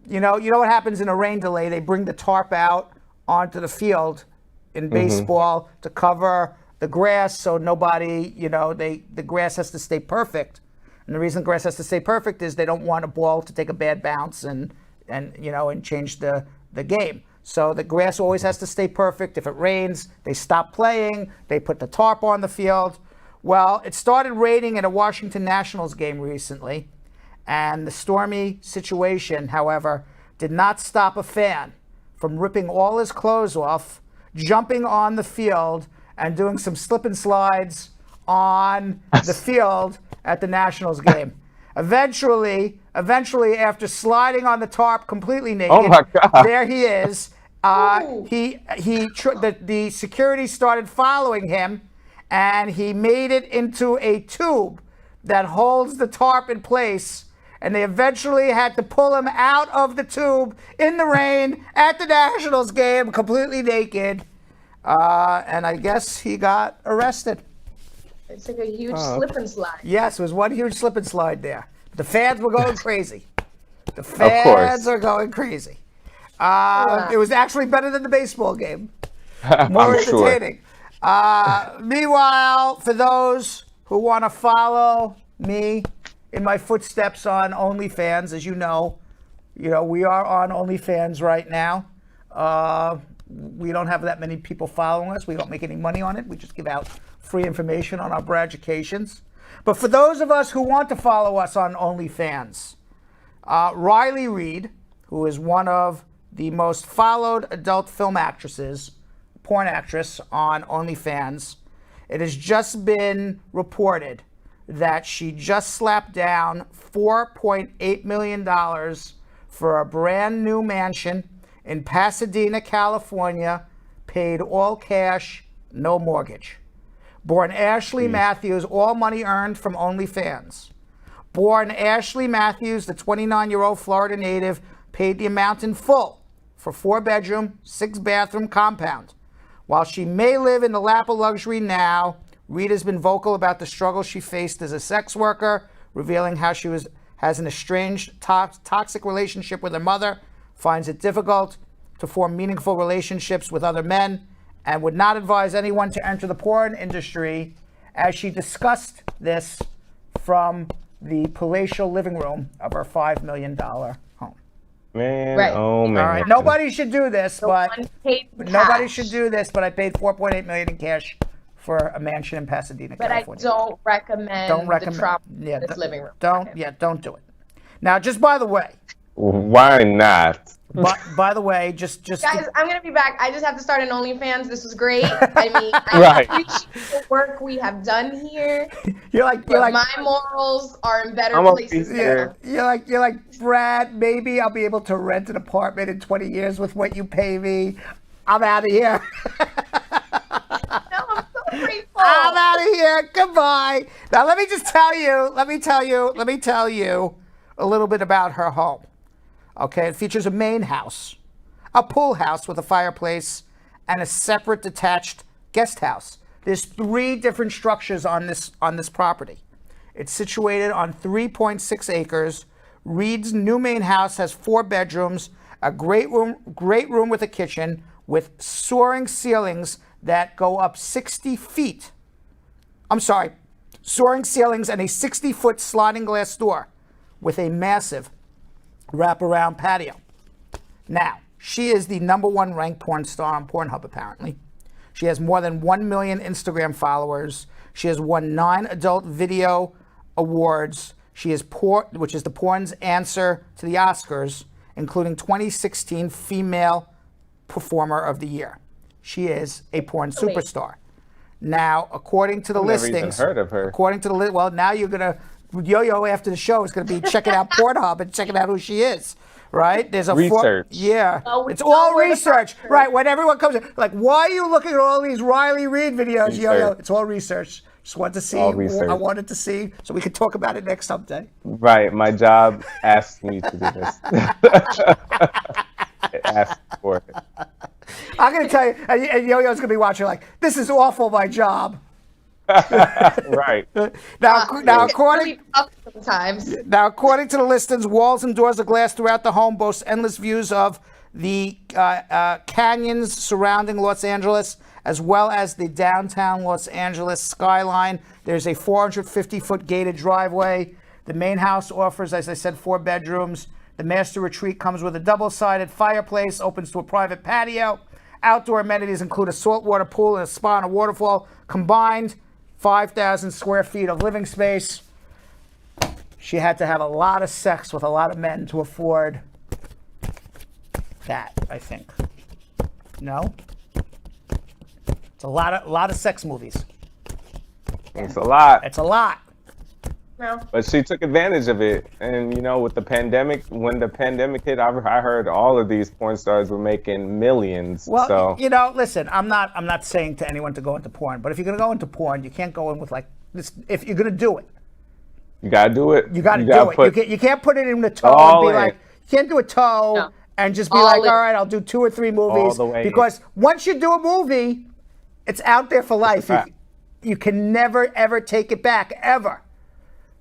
you know what happens in a rain delay? They bring the tarp out onto the field in baseball to cover the grass, so nobody, the grass has to stay perfect. And the reason grass has to stay perfect is they don't want a ball to take a bad bounce and change the game. So the grass always has to stay perfect. If it rains, they stop playing. They put the tarp on the field. Well, it started raining in a Washington Nationals game recently, and the stormy situation, however, did not stop a fan from ripping all his clothes off, jumping on the field, and doing some slip and slides on the field at the Nationals game. Eventually, after sliding on the tarp completely naked, oh my God, there he is. The security started following him, and he made it into a tube that holds the tarp in place. And they eventually had to pull him out of the tube in the rain at the Nationals game, completely naked. And I guess he got arrested. It's like a huge slip and slide. Yes, it was one huge slip and slide there. The fans were going crazy. The Of course. fans are going crazy. It was actually better than the baseball game. More I'm sure. entertaining. Meanwhile, for those who want to follow me in my footsteps on OnlyFans, as you know, we are on OnlyFans right now. We don't have that many people following us. We don't make any money on it. We just give out free information on our Braducations. But for those of us who want to follow us on OnlyFans, Riley Reid, who is one of the most followed adult film actresses, porn actress on OnlyFans, it has just been reported that she just slapped down $4.8 million for a brand new mansion in Pasadena, California, paid all cash, no mortgage. Born Ashley Matthews, all money earned from OnlyFans. Born Ashley Matthews, the 29-year-old Florida native, paid the amount in full for 4-bedroom, 6-bathroom compound. While she may live in the lap of luxury now, Reid has been vocal about the struggle she faced as a sex worker, revealing how she has an estranged, toxic relationship with her mother, finds it difficult to form meaningful relationships with other men, and would not advise anyone to enter the porn industry, as she discussed this from the palatial living room of her $5 million home. Man, Right. oh man. All right, nobody should do this, but One paid nobody cash. should do this. But I paid $4.8 million in cash for a mansion in Pasadena, But I California. don't recommend the Trump this living room. Don't do it. Now, just by the way, Why not? by the way, just Guys, I'm gonna be back. I just have to start an OnlyFans. This was great. I mean, I Right. appreciate the work we have done here. you're like My morals are in better I'm a places piece now. here. you're like Brad. Maybe I'll be able to rent an apartment in 20 years with what you pay me. I'm out of here. No, I'm so grateful. I'm out of here. Goodbye. Now let me tell you a little bit about her home. Okay, it features a main house, a pool house with a fireplace, and a separate detached guest house. There's 3 different structures on this property. It's situated on 3.6 acres. Reid's new main house has 4 bedrooms, a great room with a kitchen, with soaring ceilings that go up 60 feet. Soaring ceilings and a 60-foot sliding glass door with a massive wraparound patio. Now, she is the #1 ranked porn star on Pornhub, apparently. She has more than 1 million Instagram followers. She has won 9 adult video awards. She is which is the porn's answer to the Oscars, including 2016 Female Performer of the Year. She is a porn superstar. Now, according to the I've never even listings, heard of her. according to the well, now you're gonna Yo-Yo after the show is gonna be checking out Pornhub and checking out who she is. Right? There's a Research. Well, we it's all know we're the research. doctor. Right? When everyone comes in, like, why are you looking at all these Riley Reid videos, Yo-Yo? Research. It's all research. Just wanted to see. All research. I wanted to see so we could talk about it next someday. Right. My job asked me to do this. It asked for it. I'm gonna tell you, and Yo-Yo's gonna be watching like, this is awful, my job. Right. Now, It's according really tough sometimes. Now, according to the listings, walls and doors of glass throughout the home boast endless views of the canyons surrounding Los Angeles, as well as the downtown Los Angeles skyline. There's a 450-foot gated driveway. The main house offers, as I said, 4 bedrooms. The master retreat comes with a double-sided fireplace, opens to a private patio. Outdoor amenities include a saltwater pool and a spa and a waterfall. Combined, 5,000 square feet of living space. She had to have a lot of sex with a lot of men to afford that, I think. No? It's a lot of sex movies. It's a lot. It's a lot. No. But she took advantage of it. And, with the pandemic, when the pandemic hit, I heard all of these porn stars were making millions. Well, so. Listen, I'm not saying to anyone to go into porn, but if you're going to go into porn, you can't go in with like this. If you're going to do it, You gotta do it. you got to do it. You can't put it in the toe All and be in. like, you can't do a toe No. and just be All like, in. all right, I'll do 2 or 3 movies. the way in. Because once you do a movie, it's out there for life. fact. You can never, ever take it back, ever.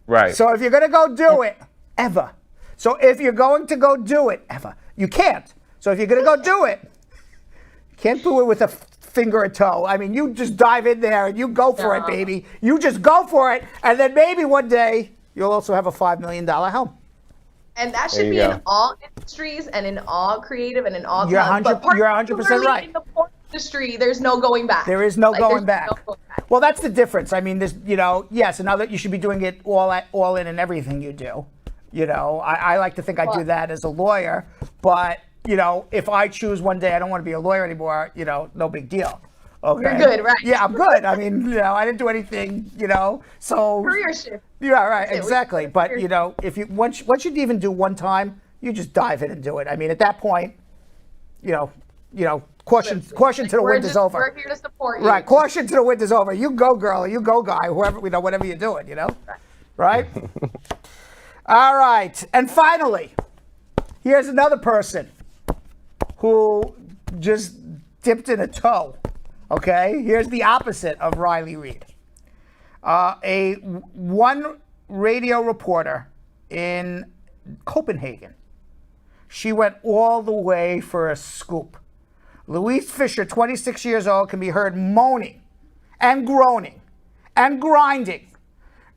Right. So if you're going to go do it, ever, So if you're going to go do it, you can't. So if you're going to go do it, you can't do it with a finger or toe. I mean, you just dive in there and you go for it, baby. You just go for it, and then maybe one day you'll also have a $5 million home. And that should be in all industries and in all creative and in all. You're 100% right. In the porn industry, there's no going back. There is no going back. Well, that's the difference. I mean, there's, yes, and now that you should be doing it all in everything you do. I like to think I do that as a lawyer, but if I choose one day I don't want to be a lawyer anymore, no big deal. Okay. You're good, right? Yeah, I'm good. I mean, I didn't do anything, so. Career shift. Yeah, right, exactly. But, if you once you even do one time, you just dive in and do it. I mean, at that point, caution to the wind is over. We're here to support you. Right, caution to the wind is over. You go, girl, you go, guy, whoever, whatever you're doing, Right? All right. And finally, here's another person who just dipped in a toe. Okay? Here's the opposite of Riley Reid. One radio reporter in Copenhagen. She went all the way for a scoop. Louise Fisher, 26 years old, can be heard moaning and groaning and grinding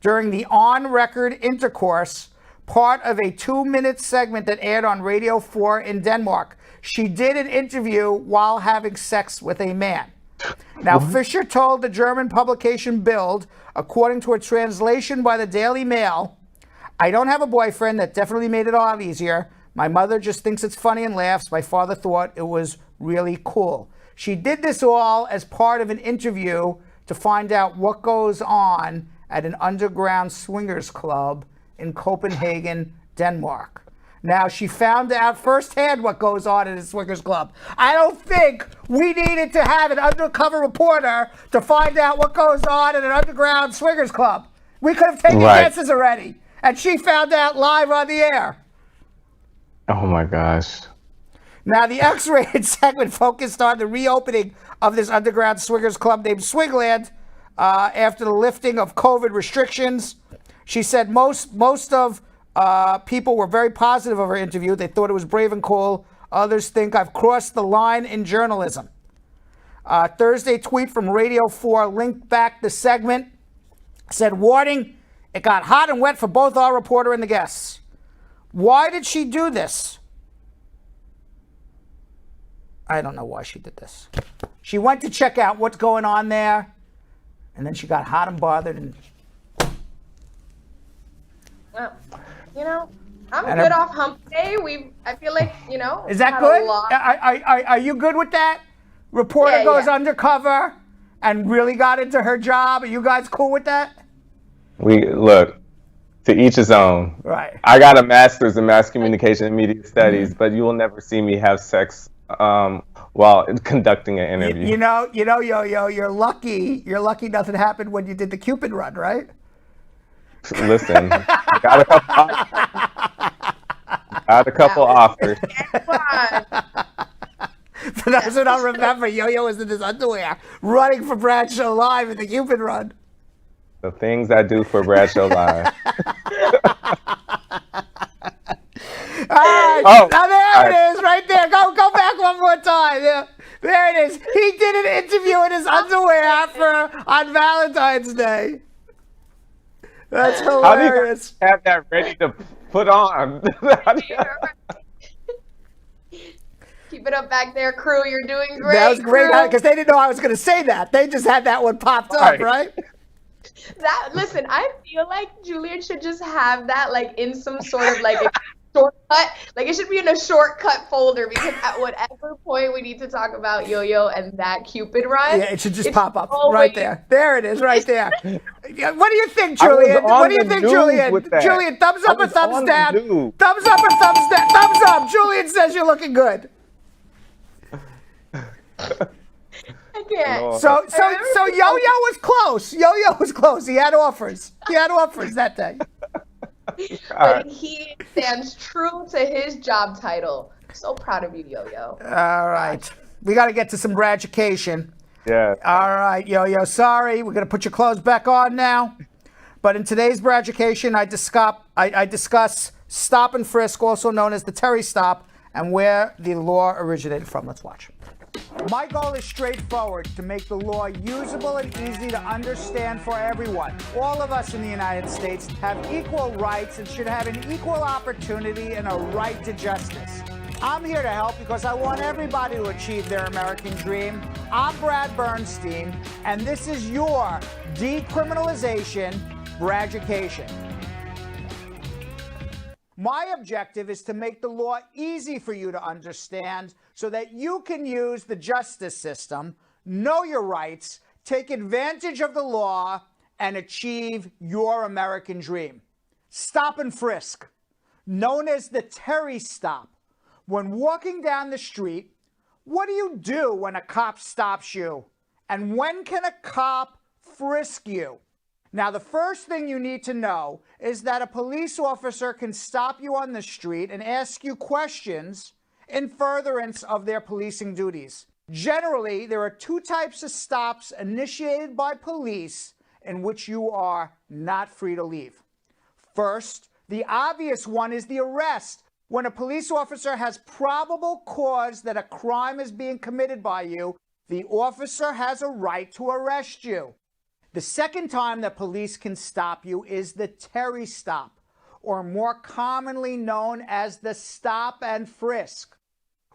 during the on-record intercourse, part of a 2-minute segment that aired on Radio 4 in Denmark. She did an interview while having sex with a man. Now, Fisher told the German publication Bild, according to a translation by the Daily Mail, "I don't have a boyfriend. That definitely made it a lot easier. My mother just thinks it's funny and laughs. My father thought it was really cool." She did this all as part of an interview to find out what goes on at an underground swingers club in Copenhagen, Denmark. Now, she found out firsthand what goes on in a swingers club. I don't think we needed to have an undercover reporter to find out what goes on in an underground swingers club. We could have taken guesses already. And she found out live on the air. Oh, my gosh. Now, the X-rated segment focused on the reopening of this underground swingers club named Swingland after the lifting of COVID restrictions. She said most of people were very positive of her interview. They thought it was brave and cool. Others think I've crossed the line in journalism. Thursday tweet from Radio 4 linked back the segment. Said, warning, it got hot and wet for both our reporter and the guests. Why did she do this? I don't know why she did this. She went to check out what's going on there, and then she got hot and bothered. And well, I'm good off hump day. I feel like, Is that good? Are you good with that? Reporter goes undercover and really got into her job. Are you guys cool with that? Look, to each his own. Right. I got a master's in mass communication and media studies, but you will never see me have sex while conducting an interview. Yo-yo, you're lucky. You're lucky nothing happened when you did the Cupid run, right? Listen, got a couple offers. For those who don't remember, Yo-Yo was in his underwear running for Bradshaw Live in the Cupid run. The things I do for Bradshaw Live. All right. Now there it is, right there. Go back one more time. Yeah. There it is. He did an interview in his underwear on Valentine's Day. That's hilarious. How do you have that ready to put on? Keep it up back there, crew. You're doing great. That was great because they didn't know I was going to say that. They just had that one popped up, right? Listen, I feel like Julian should just have that in some sort of a shortcut. It should be in a shortcut folder because at whatever point we need to talk about Yo-Yo and that Cupid run. Yeah, it should just pop up right there. There it is, right there. What do you think, Julian? What do you think, Julian? Julian, thumbs up or thumbs down? Thumbs up or thumbs down? Thumbs up. Julian says you're looking good. I can't. So Yo-Yo was close. Yo-Yo was close. He had offers. That day. But he stands true to his job title. So proud of you, Yo-Yo. All right. We got to get to some Braducation. Yeah. All right, Yo-Yo. Sorry. We're going to put your clothes back on now. But in today's Braducation, I discuss stop and frisk, also known as the Terry stop, and where the law originated from. Let's watch. My goal is straightforward, to make the law usable and easy to understand for everyone. All of us in the United States have equal rights and should have an equal opportunity and a right to justice. I'm here to help because I want everybody to achieve their American dream. I'm Brad Bernstein, and this is your decriminalization Braducation. My objective is to make the law easy for you to understand so that you can use the justice system, know your rights, take advantage of the law, and achieve your American dream. Stop and frisk, known as the Terry stop. When walking down the street, what do you do when a cop stops you? And when can a cop frisk you? Now, the first thing you need to know is that a police officer can stop you on the street and ask you questions in furtherance of their policing duties. Generally, there are two types of stops initiated by police in which you are not free to leave. First, the obvious one is the arrest. When a police officer has probable cause that a crime is being committed by you, the officer has a right to arrest you. The second time that police can stop you is the Terry stop, or more commonly known as the stop and frisk.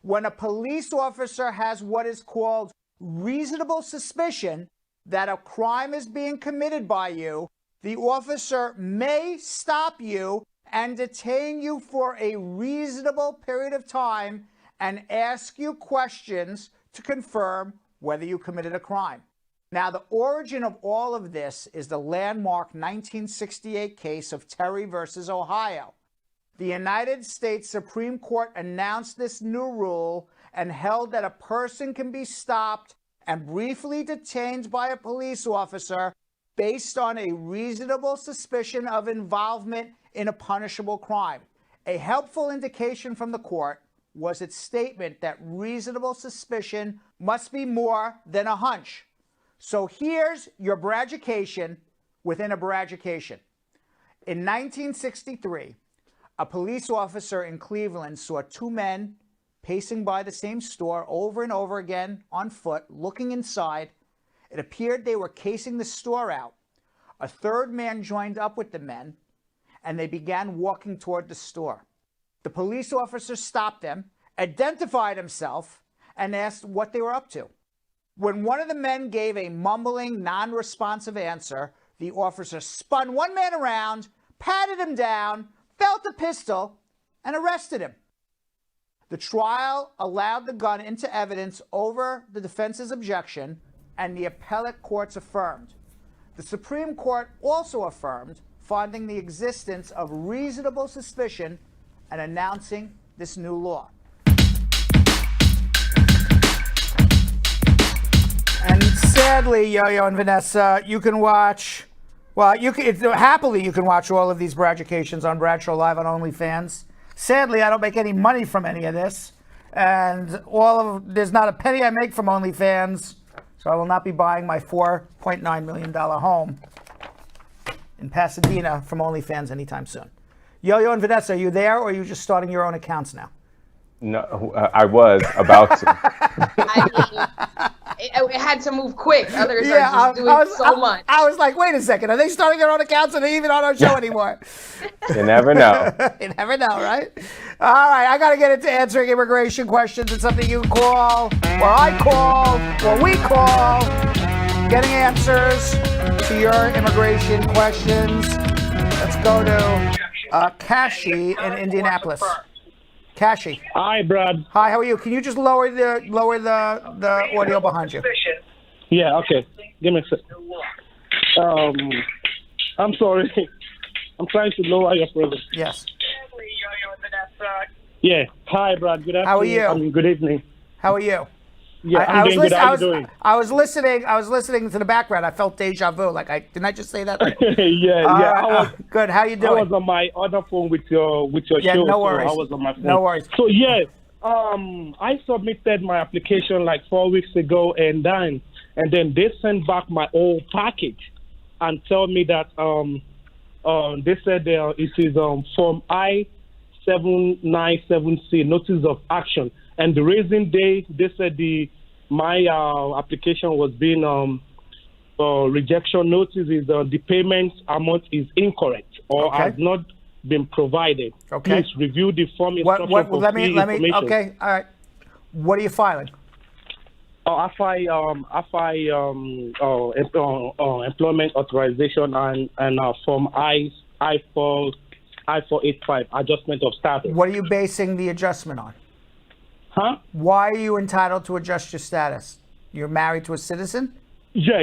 When a police officer has what is called reasonable suspicion that a crime is being committed by you, the officer may stop you and detain you for a reasonable period of time and ask you questions to confirm whether you committed a crime. Now, the origin of all of this is the landmark 1968 case of Terry versus Ohio. The United States Supreme Court announced this new rule and held that a person can be stopped and briefly detained by a police officer based on a reasonable suspicion of involvement in a punishable crime. A helpful indication from the court was its statement that reasonable suspicion must be more than a hunch. So here's your Braducation within a Braducation. In 1963, a police officer in Cleveland saw two men pacing by the same store over and over again on foot, looking inside. It appeared they were casing the store out. A third man joined up with the men, and they began walking toward the store. The police officer stopped them, identified himself, and asked what they were up to. When one of the men gave a mumbling, non-responsive answer, the officer spun one man around, patted him down, felt a pistol, and arrested him. The trial allowed the gun into evidence over the defense's objection, and the appellate courts affirmed. The Supreme Court also affirmed, finding the existence of reasonable suspicion and announcing this new law. And sadly, Yo-Yo and Vanessa, you can watch, well, happily you can watch all of these Braducations on Bradshaw Live on OnlyFans. Sadly, I don't make any money from any of this, and there's not a penny I make from OnlyFans, so I will not be buying my $4.9 million home in Pasadena from OnlyFans anytime soon. Yo-Yo and Vanessa, are you there, or are you just starting your own accounts now? No, I was about to. I mean, it had to move quick. Others are just doing so much. I was like, wait a second. Are they starting their own accounts? Are they even on our show anymore? You never know. You never know, right? All right, I got to get into answering immigration questions. It's something you call, or I call, or we call, getting answers to your immigration questions. Let's go to Kashi in Indianapolis. Kashi. Hi, Brad. Hi, how are you? Can you just lower the audio behind you? Yeah, okay. Give me a sec. I'm sorry. I'm trying to lower your brother. Yes. Yeah. Hi, Brad. Good afternoon. How are you? I mean, good evening. How are you? Yeah, I'm doing good. How are you doing? I was listening to the background. I felt deja vu. Didn't I just say that? Yeah. Good. How you doing? I was on my other phone with your show. No worries. So I was on my phone. No worries. So yeah, I submitted my application like 4 weeks ago, and then they sent back my old package and tell me that they said it is Form 797C, notice of action. And the reason they said my application was being rejection notice is the payment amount is incorrect or has not been provided. Okay. Please review the form instruction for let me. information. Okay, all right. What are you filing? Employment authorization and form I-485, adjustment of status. What are you basing the adjustment on? Huh? Why are you entitled to adjust your status? You're married to a citizen? Yeah.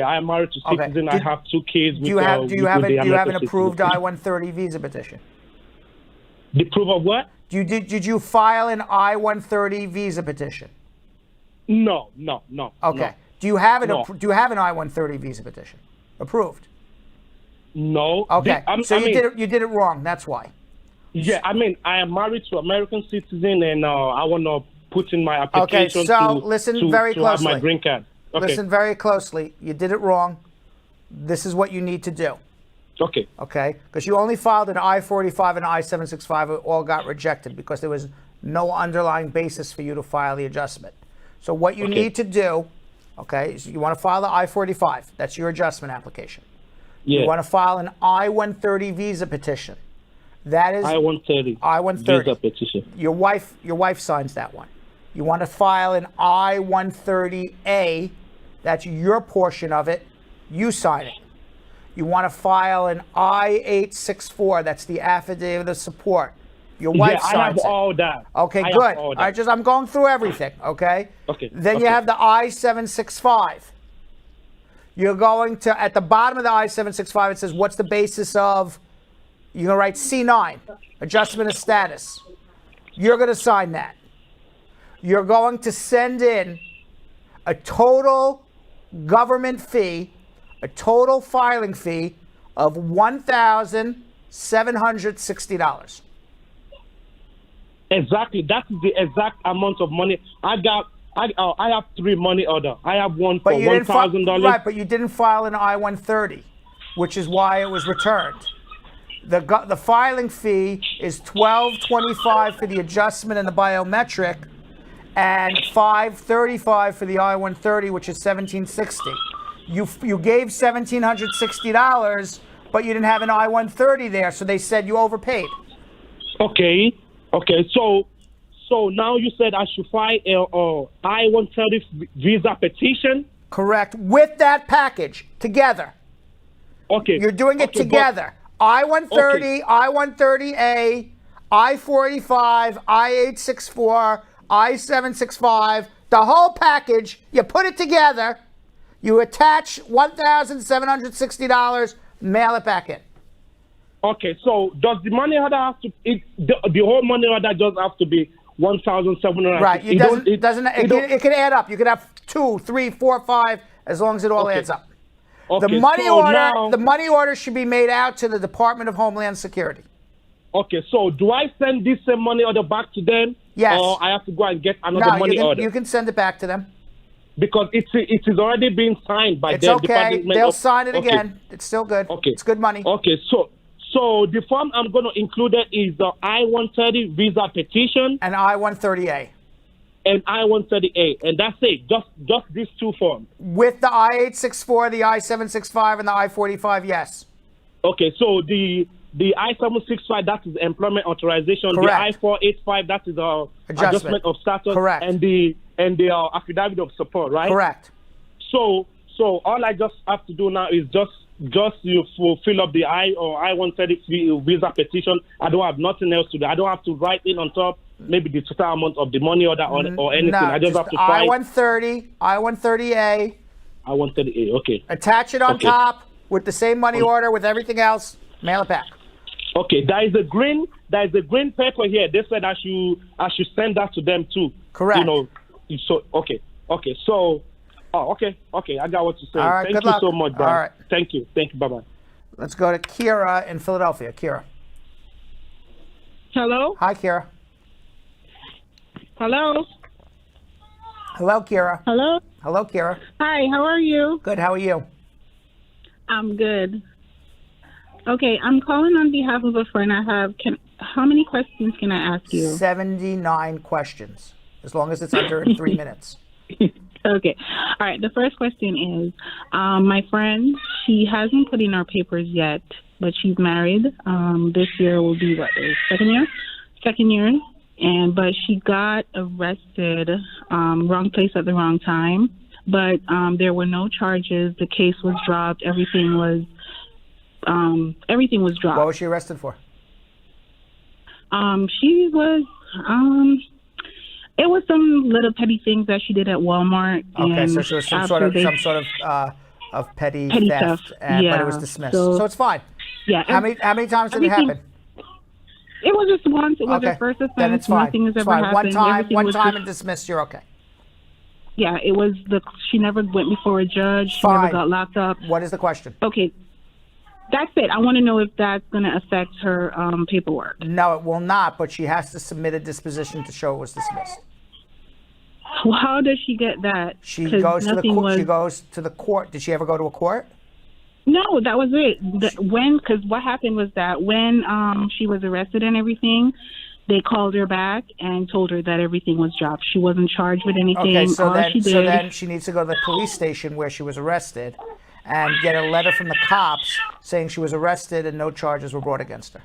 I am married to citizen. I have 2 kids. Do you have an approved I-130 visa petition? The proof of what? Did you file an I-130 visa petition? No. Okay. No. Do you have an I-130 visa petition approved? No. Okay. You did it wrong. That's why. Yeah, I mean, I am married to American citizen, and I want to put in my application listen very closely. Have my green card. Okay. Listen very closely. You did it wrong. This is what you need to do. Okay. Okay? Because you only filed an I-45 and I-765. It all got rejected because there was no underlying basis for you to file the adjustment. So what you need to do, is you want to file the I-45. That's your adjustment application. Yeah. You want to file an I-130 visa petition. That is I-130. Visa petition. Your wife signs that one. You want to file an I-130A. That's your portion of it. You sign it. You want to file an I-864. That's the affidavit of support. Your wife signs it. I have all that. Okay, good. I'm going through everything. Okay. Okay. Then you have the I-765. You're going to, at the bottom of the I-765, it says, what's the basis of, you're going to write C9, adjustment of status. You're going to sign that. You're going to send in a total government fee, a total filing fee of $1,760. Exactly. That's the exact amount of money. I have 3 money orders. I have one for $1,000. Right, but you didn't file an I-130, which is why it was returned. The filing fee is $1,225 for the adjustment and the biometric, and $535 for the I-130, which is $1,760. You gave $1,760, but you didn't have an I-130 there, so they said you overpaid. Okay. So now you said I should file a I-130 visa petition? Correct. With that package together. Okay. You're doing it together. I-130, I-130A, I-485, I-864, I-765, the whole package. You put it together. You attach $1,760, mail it back in. Okay, so does the money order have to? The whole money order just have to be $1,700. Right. It can add up. You could have 2, 3, 4, 5, as long as it all adds up. Okay, the money order should be made out to the Department of Homeland Security. Okay, so do I send this money order back to them? Yes. Or I have to go and get another money order? You can send it back to them. Because it is already being signed by it's the okay. Department. They'll sign it again. It's still good. Okay. It's good money. Okay, so the form I'm going to include is the I-130 visa petition. And I-130A. And I-130A. And that's it. Just these 2 forms. With the I-864, the I-765, and the I-45, yes. Okay, so the I-765, that is employment authorization. Correct. The I-485, that is adjustment of status. Correct. And the affidavit of support, right? Correct. So all I just have to do now is just you fill up the I-130 visa petition. I don't have nothing else to do. I don't have to write in on top maybe the total amount of the money order or anything. No, I just have to sign I-130, I-130A. I-130A, okay. Attach it on top with the same money order with everything else. Mail it back. Okay, there is a green paper here. They said I should send that to them too. Correct. So okay. So okay. I got what you're saying. All right, Thank you so much, bro. All right. Thank you. Bye-bye. Let's go to Kira in Philadelphia. Kira. Hello? Hi, Kira. Hello? Hello, Kira. Hello? Hello, Kira. Hi, how are you? Good, how are you? I'm good. Okay, I'm calling on behalf of a friend I have. How many questions can I ask you? 79 questions, as long as it's under 3 minutes. Okay. All right. The first question is, my friend, she hasn't put in her papers yet, but she's married. This year will be second year? Second year. But she got arrested, wrong place at the wrong time. But there were no charges. The case was dropped. Everything was dropped. What was she arrested for? She was, it was some little petty things that she did at Walmart. Okay, and so she was some sort of petty theft, but it was dismissed. So it's fine. Yeah. How many times did it happen? It was just once. It was her first offense. Then it's fine. Nothing has It's ever fine. happened. One time and dismissed. You're okay. Yeah, it was she never went before a judge. She never got locked up. What is the question? Okay. That's it. I want to know if that's going to affect her paperwork. No, it will not, but she has to submit a disposition to show it was dismissed. Well, how does she get that? She goes to the court. She goes to the court. Did she ever go to a court? No, that was it. Because what happened was that when she was arrested and everything, they called her back and told her that everything was dropped. She wasn't charged with anything. Okay, so All then she needs to go to the police station where she was arrested and get a letter from the cops saying she was arrested and no charges were brought against her.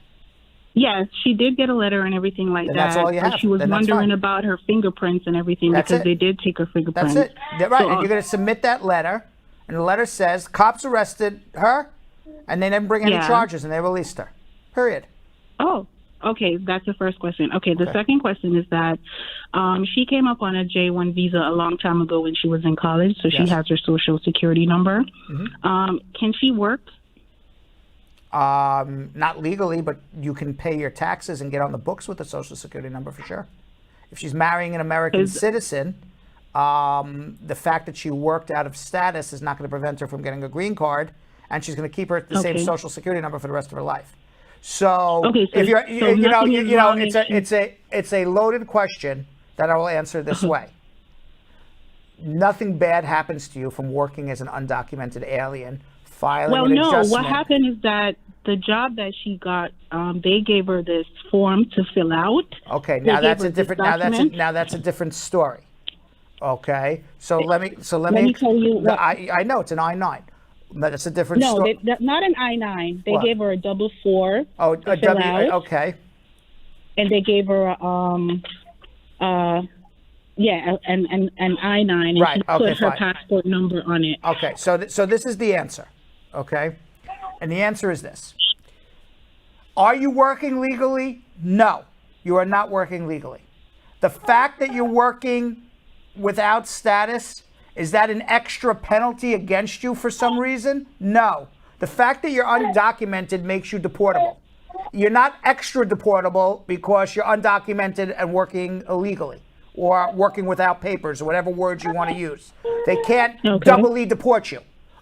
Yes, she did get a letter and everything like Then that. that's all you have. But she was Then that's wondering fine. about her fingerprints and everything because they did take her fingerprints. That's it. Yeah, right. So, and you're going to submit that letter, and the letter says cops arrested her, and they didn't bring any charges, and they released her. Period. Oh, okay. That's the first question. Okay, the second question is that she came up on a J-1 visa a long time ago when she was in college, so she has her social security number. Mm-hmm. Can she work? Not legally, but you can pay your taxes and get on the books with a social security number for sure. If she's marrying an American citizen, the fact that she worked out of status is not going to prevent her from getting a green card, and she's going to keep her the same social security number for the rest of her life. So, if you're, it's a loaded question that I will answer this way. Nothing bad happens to you from working as an undocumented alien, filing an adjustment. What happened is that the job that she got, they gave her this form to fill out. Okay, now that's a different. Now that's a different story. Okay, so let me tell you. I know it's an I-9. But it's a different story. No, not an I-9. They gave her a W-4. Oh, a W. Okay. And they gave her an I-9, and she put her passport number on it. Okay, so this is the answer. Okay, and the answer is this: are you working legally? No, you are not working legally. The fact that you're working without status, is that an extra penalty against you for some reason? No. The fact that you're undocumented makes you deportable. You're not extra deportable because you're undocumented and working illegally or working without papers or whatever words you want to use. They can't doubly deport you.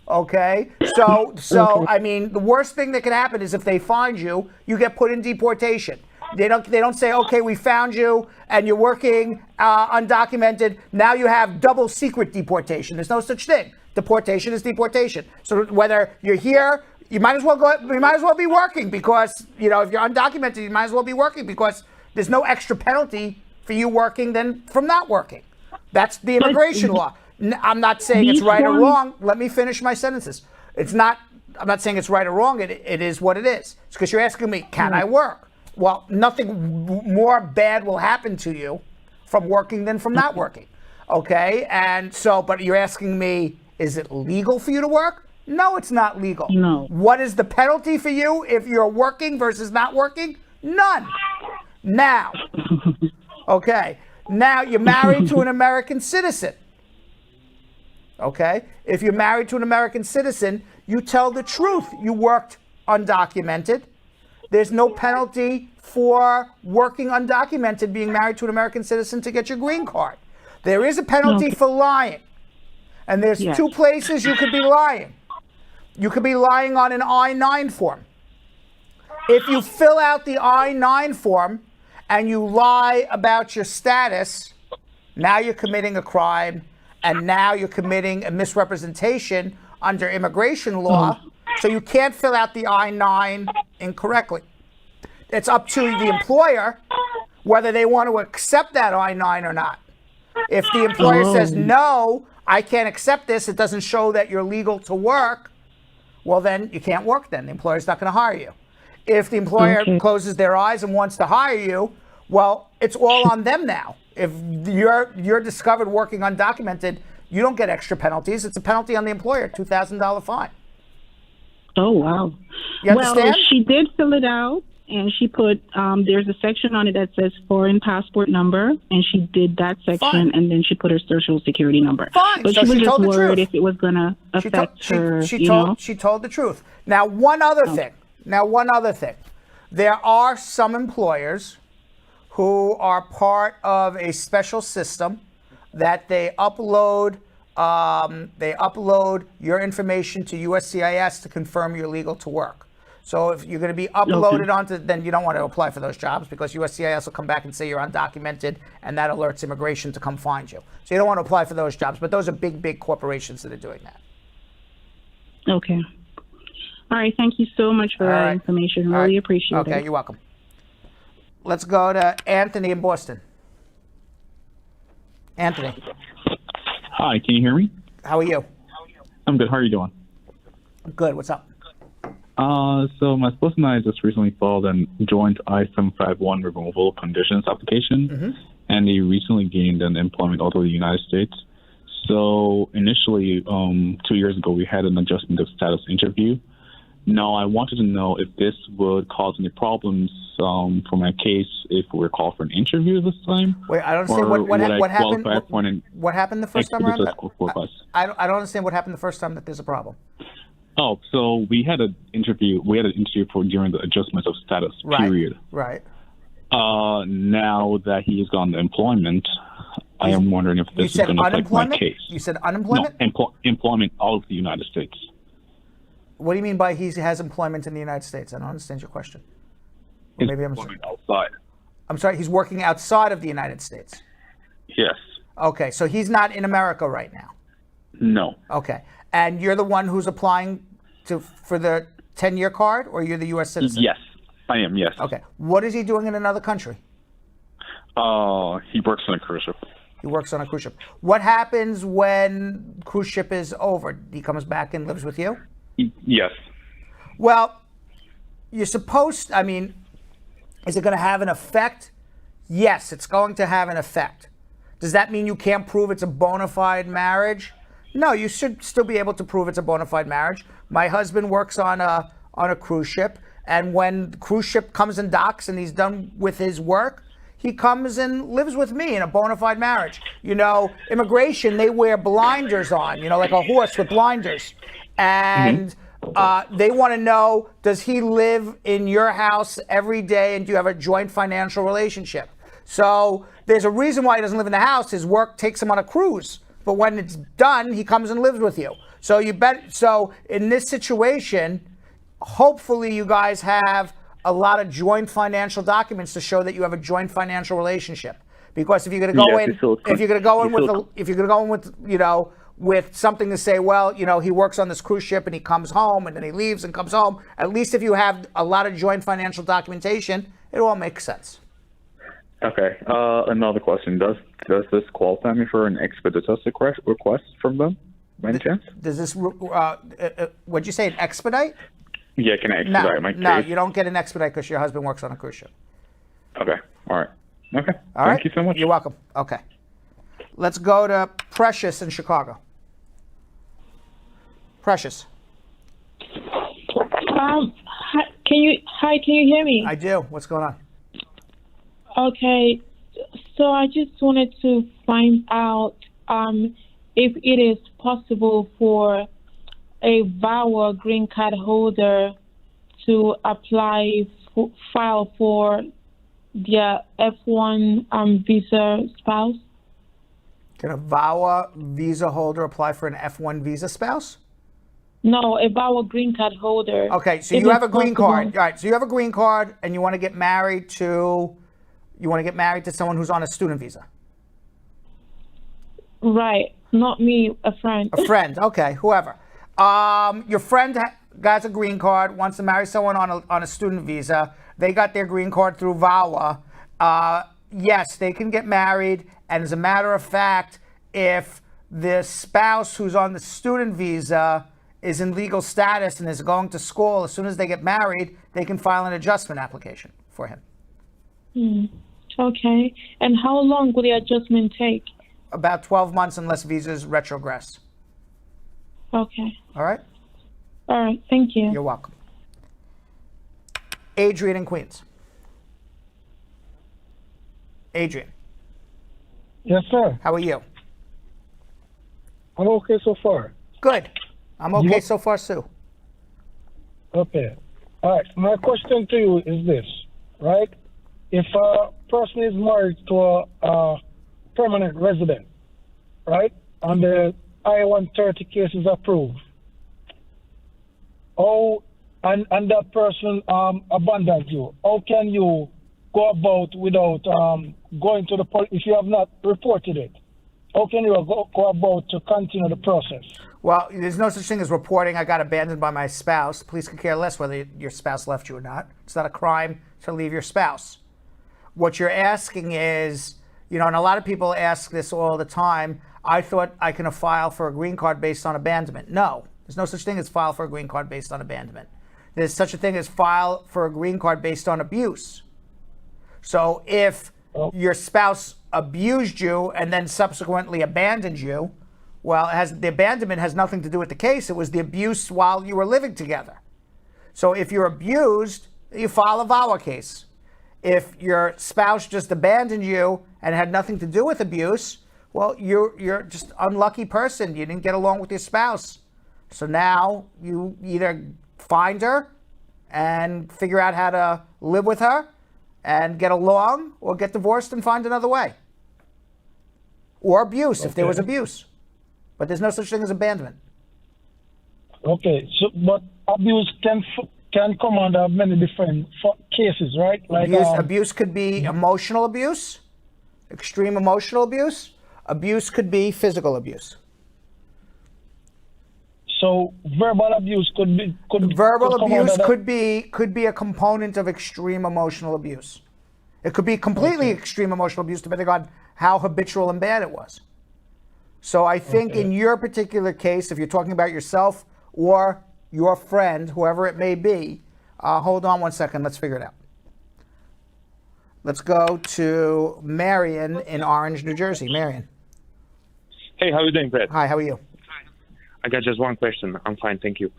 Okay? So I mean, the worst thing that could happen is if they find you, you get put in deportation. They don't say, okay, we found you and you're working undocumented. Now you have double secret deportation. There's no such thing. Deportation is deportation. So whether you're here, you might as well go. You might as well be working because if you're undocumented, you might as well be working because there's no extra penalty for you working than from not working. That's the immigration law. I'm not saying it's right or wrong. Let me finish my sentences. I'm not saying it's right or wrong. It is what it is. It's because you're asking me, can I work? Well, nothing more bad will happen to you from working than from not working. Okay? And so, but you're asking me, is it legal for you to work? No, it's not legal. No. What is the penalty for you if you're working versus not working? None. Now, okay, now you're married to an American citizen. Okay? If you're married to an American citizen, you tell the truth. You worked undocumented. There's no penalty for working undocumented, being married to an American citizen to get your green card. There is a penalty for lying. And there's two places you could be lying. You could be lying on an I-9 form. If you fill out the I-9 form and you lie about your status, now you're committing a crime, and now you're committing a misrepresentation under immigration law, So you can't fill out the I-9 incorrectly. It's up to the employer whether they want to accept that I-9 or not. If the employer says, no, I can't accept this, it doesn't show that you're legal to work, well, then you can't work then. The employer's not going to hire you. If the employer closes their eyes and wants to hire you, well, it's all on them now. If you're discovered working undocumented, you don't get extra penalties. It's a penalty on the employer, $2,000 fine. Oh, wow. You understand? Well, she did fill it out, and she put, there's a section on it that says foreign passport number, and she did that section, and then she put her social security number. Fine. But So she was she just told the worried truth. if it was going to affect her, She told the truth. Now, one other thing. There are some employers who are part of a special system that they upload your information to USCIS to confirm you're legal to work. So if you're going to be uploaded onto, then you don't want to apply for those jobs because USCIS will come back and say you're undocumented, and that alerts immigration to come find you. So you don't want to apply for those jobs, but those are big corporations that are doing that. Okay. All right. Thank you so much for that information. Really appreciate it. Okay, you're welcome. Let's go to Anthony in Boston. Anthony. Hi, can you hear me? How are you? I'm good. How are you doing? Good. What's up? So my spouse and I just recently filed a joint I-751 removal conditions application, and they recently gained an employment out of the United States. So initially, 2 years ago, we had an adjustment of status interview. Now, I wanted to know if this would cause any problems for my case if we were called for an interview this time. Wait, I don't understand what happened. What happened the first time around? I don't understand what happened the first time that there's a problem. Oh, so we had an interview. We had an interview for during the adjustment of status period. Right. Now that he has gone to employment, I am wondering if this is going to affect my case. You said unemployment? No, employment out of the United States. What do you mean by he has employment in the United States? I don't understand your question. Or maybe I'm outside. I'm sorry, he's working outside of the United States. Yes. Okay, so he's not in America right now. No. Okay. And you're the one who's applying for the 10-year card, or you're the U.S. citizen? Yes, I am, yes. Okay. What is he doing in another country? He works on a cruise ship. He works on a cruise ship. What happens when cruise ship is over? He comes back and lives with you? Yes. Well, you're supposed, is it going to have an effect? Yes, it's going to have an effect. Does that mean you can't prove it's a bona fide marriage? No, you should still be able to prove it's a bona fide marriage. My husband works on a cruise ship, and when the cruise ship comes and docks and he's done with his work, he comes and lives with me in a bona fide marriage. You know, immigration, they wear blinders on, like a horse with blinders. And they want to know, does he live in your house every day, and do you have a joint financial relationship? So there's a reason why he doesn't live in the house. His work takes him on a cruise. But when it's done, he comes and lives with you. So so in this situation, hopefully you guys have a lot of joint financial documents to show that you have a joint financial relationship. Because if you're going to go in with something to say, well, he works on this cruise ship and he comes home and then he leaves and comes home, at least if you have a lot of joint financial documentation, it all makes sense. Okay. Another question. Does this qualify me for an expeditious request from them, by any chance? Does this, what'd you say, an expedite? Yeah, can I expedite my case? No, you don't get an expedite because your husband works on a cruise ship. Okay. All right. Okay. All right. Thank you so much. You're welcome. Okay. Let's go to Precious in Chicago. Precious. Hi, can you hear me? I do. What's going on? Okay, so I just wanted to find out if it is possible for a VAWA green card holder to file for their F1 visa spouse. Can a VAWA visa holder apply for an F1 visa spouse? No, a VAWA green card holder. Okay, so you have a green card. All right, so you have a green card and you want to get married to someone who's on a student visa. Right, not me, a friend. A friend, okay, whoever. Your friend guy's a green card, wants to marry someone on a student visa. They got their green card through VAWA. Yes, they can get married. And as a matter of fact, if the spouse who's on the student visa is in legal status and is going to school, as soon as they get married, they can file an adjustment application for him. Okay. And how long will the adjustment take? About 12 months unless visas retrogress. Okay. All right? All right. Thank you. You're welcome. Adrian in Queens. Adrian. Yes, sir. How are you? I'm okay so far. Good. I'm okay so far, Sue. Okay. All right. My question to you is this, right? If a person is married to a permanent resident, right, and the I-130 case is approved, and that person abandons you, how can you go about without going to the police if you have not reported it? How can you go about to continue the process? Well, there's no such thing as reporting I got abandoned by my spouse. Police could care less whether your spouse left you or not. It's not a crime to leave your spouse. What you're asking is, and a lot of people ask this all the time, I thought I can file for a green card based on abandonment. No, there's no such thing as file for a green card based on abandonment. There's such a thing as file for a green card based on abuse. So if your spouse abused you and then subsequently abandoned you, well, the abandonment has nothing to do with the case. It was the abuse while you were living together. So if you're abused, you file a VAWA case. If your spouse just abandoned you and had nothing to do with abuse, well, you're just an unlucky person. You didn't get along with your spouse. So now you either find her and figure out how to live with her and get along, or get divorced and find another way. Or abuse, if there was abuse. But there's no such thing as abandonment. Okay, so but abuse can come under many different cases, right? Like abuse could be emotional abuse, extreme emotional abuse. Abuse could be physical abuse. So verbal abuse could be could be a component of extreme emotional abuse. It could be completely extreme emotional abuse depending on how habitual and bad it was. So I think in your particular case, if you're talking about yourself or your friend, whoever it may be, hold on one second, let's figure it out. Let's go to Marion in Orange, New Jersey. Marion. Hey, how are you doing, Brad? Hi, how are you? I got just one question. I'm fine, thank you.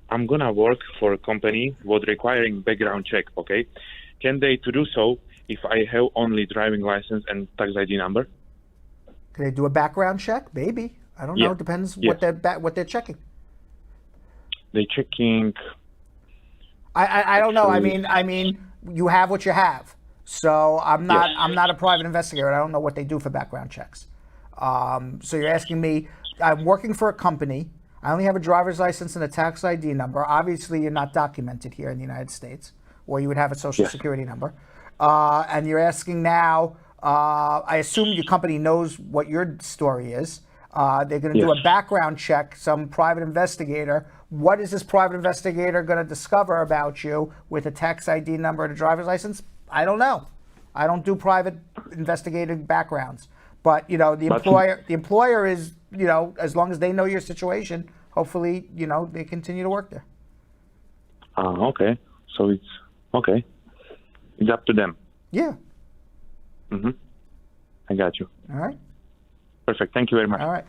I'm gonna work for a company what requiring background check, okay? Can they to do so if I have only driving license and tax ID number? Can they do a background check? Maybe. I don't know. It depends what they're checking. They checking. I don't know. I mean, you have what you have. So I'm not a private investigator. I don't know what they do for background checks. So you're asking me. I'm working for a company. I only have a driver's license and a tax ID number. Obviously, you're not documented here in the United States, or you would have a social security number. And you're asking now, I assume your company knows what your story is. They're going to do a background check, some private investigator. What is this private investigator going to discover about you with a tax ID number and a driver's license? I don't know. I don't do private investigative backgrounds. But, the employer is, as long as they know your situation, hopefully, they continue to work there. Okay. So it's okay. It's up to them. Yeah. Mm-hmm. I got you. All right. Perfect. Thank you very much. All right.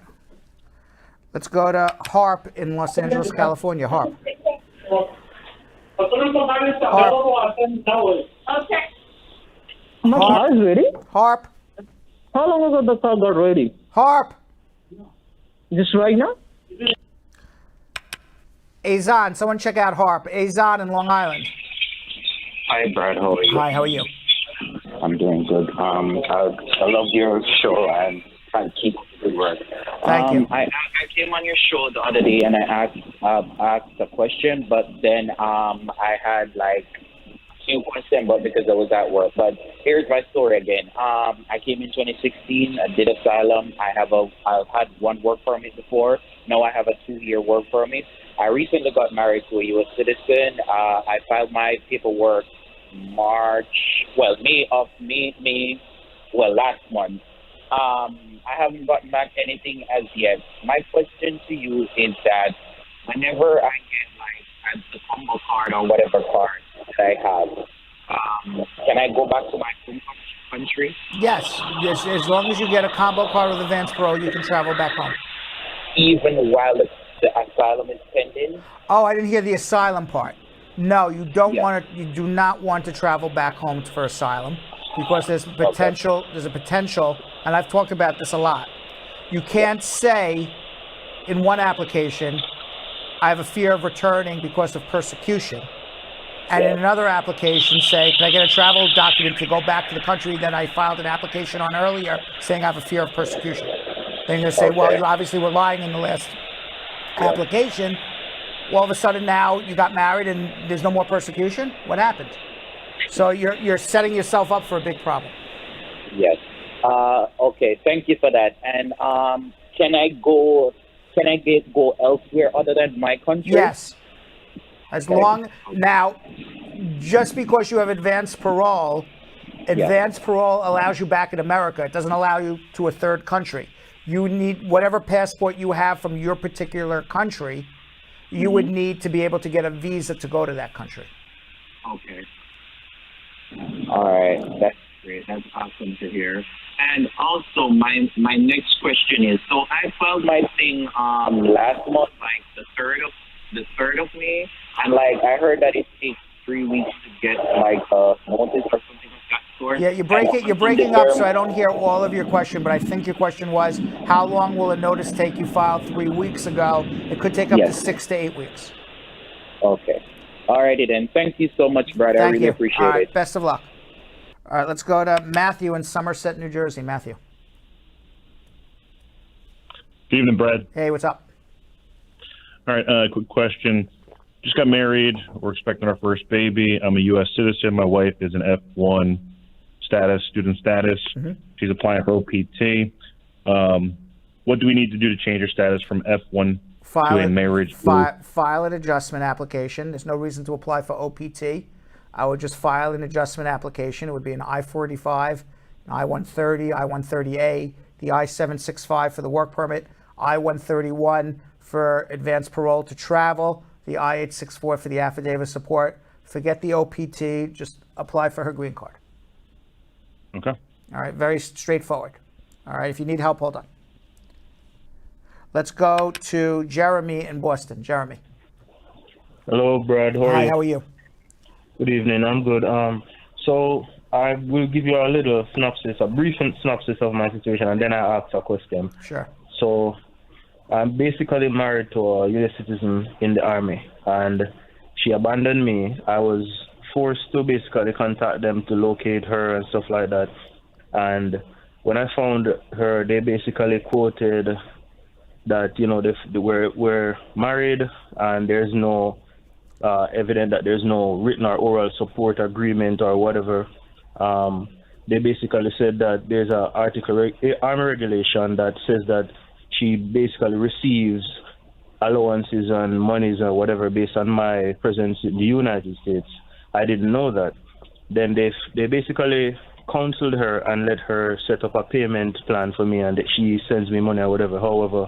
Let's go to Harp in Los Angeles, California. Harp. Harp. Ready? Harp. How long ago the car got ready? Harp. Just right now? Azan, someone check out Harp. Azan in Long Island. Hi, Brad. How are you? Hi, how are you? I'm doing good. I love your show and I keep good work. Thank you. I came on your show the other day and I asked a question, but then I had like few questions, but because I was at work. But here's my story again. I came in 2016. I did Asylum. I've had one work permit before. Now I have a 2-year work permit. I recently got married to a U.S. citizen. I filed my paperwork last month. I haven't gotten back anything as yet. My question to you is that whenever I get the combo card or whatever card that I have, can I go back to my home country? Yes, as long as you get a combo card with advance parole, you can travel back home. Even while the asylum is pending? Oh, I didn't hear the asylum part. No, you don't want to. You do not want to travel back home for asylum because there's potential. There's a potential, and I've talked about this a lot. You can't say in one application, "I have a fear of returning because of persecution," and in another application say, "Can I get a travel document to go back to the country that I filed an application on earlier, saying I have a fear of persecution?" Then you're going to say, "Well, you obviously were lying in the last application. All of a sudden now you got married and there's no more persecution? What happened?" So you're setting yourself up for a big problem. Yes. Okay. Thank you for that. And can I go elsewhere other than my country? Yes. Now, just because you have advanced parole allows you back in America. It doesn't allow you to a third country. You need whatever passport you have from your particular country, you would need to be able to get a visa to go to that country. Okay. All right. That's great. That's awesome to hear. And also, my next question is, so I filed my thing last month, like the 3rd of May, and like I heard that it takes 3 weeks to get like a notice or something like that sort. Yeah, you're breaking up, so I don't hear all of your question, but I think your question was, how long will a notice take? You filed 3 weeks ago. It could take up to 6 to 8 weeks. Okay. All righty then. Thank you so much, Brad. I really appreciate it. Best of luck. All right, let's go to Matthew in Somerset, New Jersey. Matthew. Good evening, Brad. Hey, what's up? All right, quick question. Just got married. We're expecting our first baby. I'm a U.S. citizen. My wife is an F1 student status. She's applying for OPT. What do we need to do to change her status from F1 to a marriage? File an adjustment application. There's no reason to apply for OPT. I would just file an adjustment application. It would be an I-45, an I-130, I-130A, the I-765 for the work permit, I-131 for advanced parole to travel, the I-864 for the affidavit support. Forget the OPT, just apply for her green card. Okay. All right, very straightforward. All right, if you need help, hold on. Let's go to Jeremy in Boston. Jeremy. Hello, Brad. Hi, how are you? Good evening. I'm good. So I will give you a brief synopsis of my situation, and then I ask a question. Sure. So I'm basically married to a U.S. citizen in the Army, and she abandoned me. I was forced to basically contact them to locate her and stuff like that. And when I found her, they basically quoted that, we're married and there's no evidence that there's no written or oral support agreement or whatever. They basically said that there's an Army regulation that says that she basically receives allowances and monies or whatever based on my presence in the United States. I didn't know that. Then they basically counseled her and let her set up a payment plan for me, and that she sends me money or whatever. However,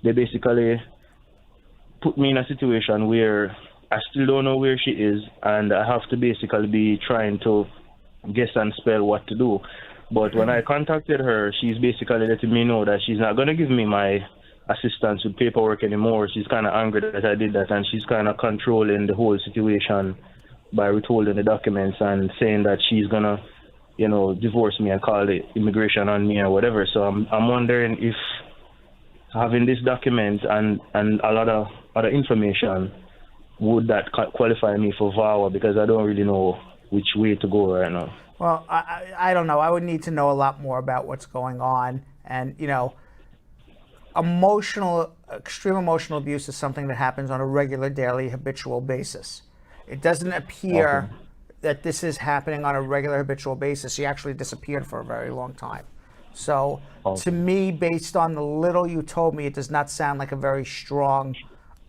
they basically put me in a situation where I still don't know where she is, and I have to basically be trying to guess and spell what to do. But when I contacted her, she's basically letting me know that she's not going to give me my assistance with paperwork anymore. She's kind of angry that I did that, and she's kind of controlling the whole situation by withholding the documents and saying that she's going to, divorce me and call the immigration on me or whatever. So I'm wondering if having this document and a lot of other information, would that qualify me for VAWA, because I don't really know which way to go right now. Well, I don't know. I would need to know a lot more about what's going on. And, extreme emotional abuse is something that happens on a regular, daily, habitual basis. It doesn't appear that this is happening on a regular, habitual basis. She actually disappeared for a very long time. So to me, based on the little you told me, it does not sound like a very strong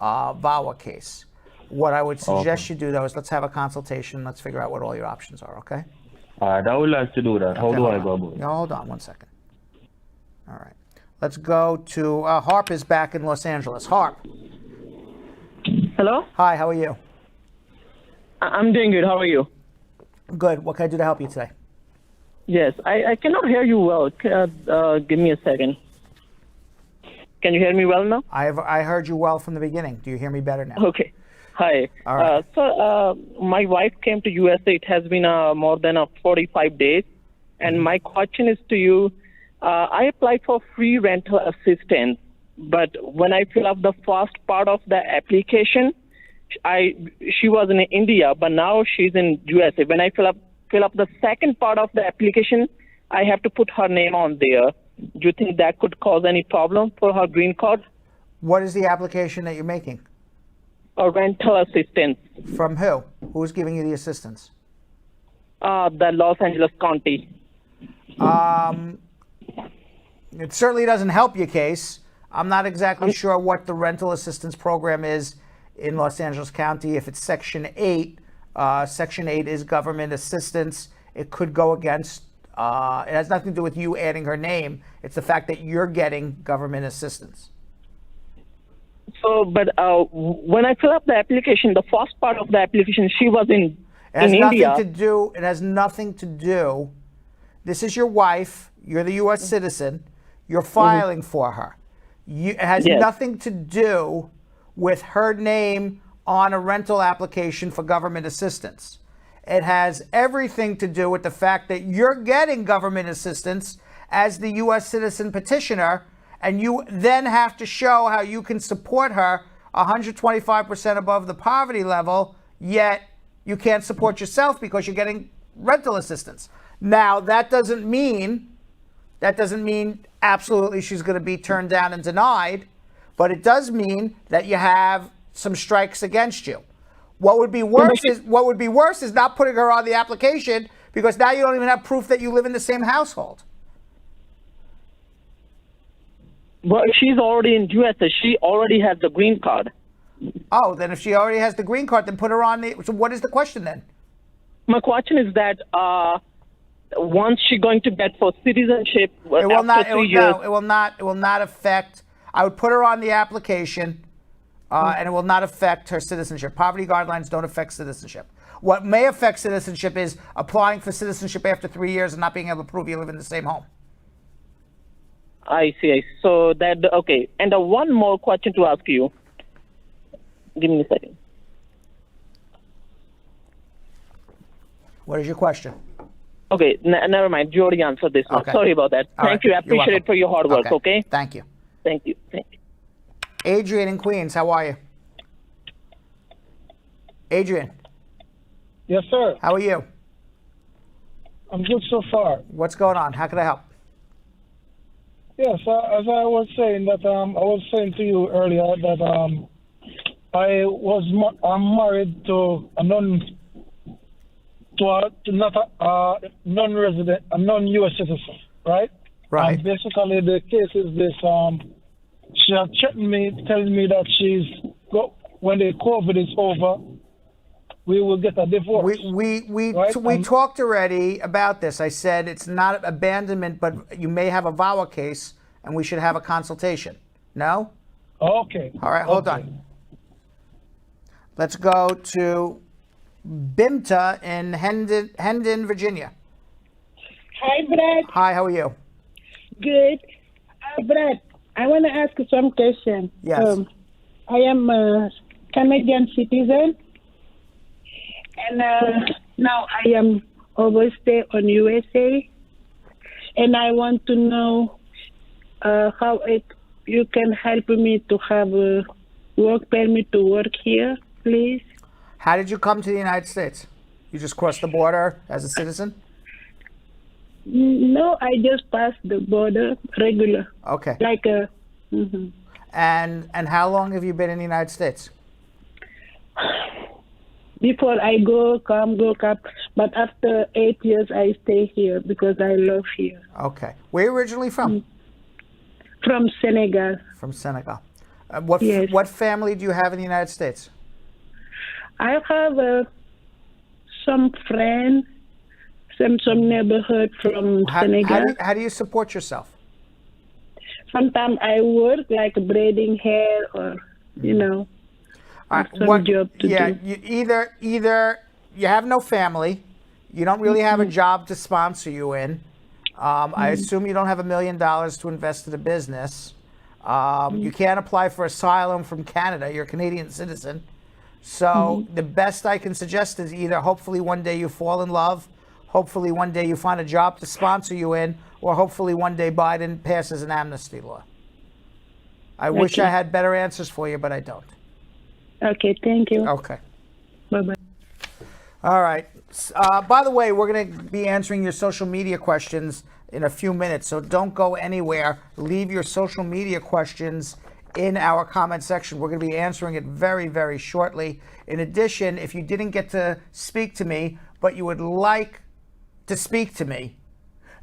VAWA case. What I would suggest you do, though, is let's have a consultation. Let's figure out what all your options are, okay? I would like to do that. How do I go about it? No, hold on one second. All right. Let's go to Harp is back in Los Angeles. Harp. Hello? Hi, how are you? I'm doing good. How are you? Good. What can I do to help you today? Yes, I cannot hear you well. Give me a second. Can you hear me well now? I heard you well from the beginning. Do you hear me better now? Okay. Hi. All right. So my wife came to USA. It has been more than 45 days. And my question is to you, I applied for free rental assistance, but when I fill up the first part of the application, she was in India, but now she's in USA. When I fill up the second part of the application, I have to put her name on there. Do you think that could cause any problem for her green card? What is the application that you're making? A rental assistance. From who? Who's giving you the assistance? The Los Angeles County. It certainly doesn't help your case. I'm not exactly sure what the rental assistance program is in Los Angeles County. If it's Section 8, Section 8 is government assistance. It could go against, it has nothing to do with you adding her name. It's the fact that you're getting government assistance. So, but when I fill up the application, the first part of the application, she was in It has India. nothing to do. It has nothing to do. This is your wife. You're the U.S. citizen. You're filing for her. It has nothing to do with her name on a rental application for government assistance. It has everything to do with the fact that you're getting government assistance as the U.S. citizen petitioner, and you then have to show how you can support her 125% above the poverty level, yet you can't support yourself because you're getting rental assistance. Now, that doesn't mean absolutely she's going to be turned down and denied, but it does mean that you have some strikes against you. What would be worse is not putting her on the application, because now you don't even have proof that you live in the same household. Well, she's already in USA. She already has the green card. Oh, then if she already has the green card, then put her on the... So what is the question then? My question is that once she's going to get for citizenship, It will not. after 3 years, It will not affect. I would put her on the application, and it will not affect her citizenship. Poverty guidelines don't affect citizenship. What may affect citizenship is applying for citizenship after 3 years and not being able to prove you live in the same home. I see. So that, okay. And one more question to ask you. Give me a second. What is your question? Okay, never mind. You already answered this one. Okay. Sorry about that. All Thank right. you. I appreciate it for your hard work, okay? Thank you. Thank you. Thank you. Adrian in Queens, how are you? Adrian. Yes, sir. How are you? I'm good so far. What's going on? How can I help? Yes, as I was saying that I was saying to you earlier that I'm married to a non-resident, a non-U.S. citizen, right? Right. And basically, the case is this: she has threatened me, telling me that when the COVID is over, we will get a divorce. We talked already about this. I said it's not abandonment, but you may have a VAWA case, and we should have a consultation. No? Okay. All right, hold on. Let's go to Bimta in Hendon, Virginia. Hi, Brad. Hi, how are you? Good. Brad, I want to ask you some question. Yes. I am a Canadian citizen, and now I am overstay on USA, and I want to know how you can help me to have a work permit to work here, please. How did you come to the United States? You just crossed the border as a citizen? No, I just passed the border regular. Okay. Like a. And how long have you been in the United States? Before I go come, but after 8 years I stay here because I love here. Okay. Where are you originally from? From Senegal. From Senegal. What family do you have in the United States? I have some friends, some neighborhood from Senegal. How do you support yourself? Sometimes I work like braiding hair or, some job to do. You either you have no family, you don't really have a job to sponsor you in. I assume you don't have $1 million to invest in a business. You can't apply for asylum from Canada. You're a Canadian citizen. So the best I can suggest is either hopefully one day you fall in love, hopefully one day you find a job to sponsor you in, or hopefully one day Biden passes an amnesty law. I wish I had better answers for you, but I don't. Okay, thank you. Okay. Bye-bye. All right. By the way, we're going to be answering your social media questions in a few minutes, so don't go anywhere. Leave your social media questions in our comment section. We're going to be answering it very, very shortly. In addition, if you didn't get to speak to me, but you would like to speak to me,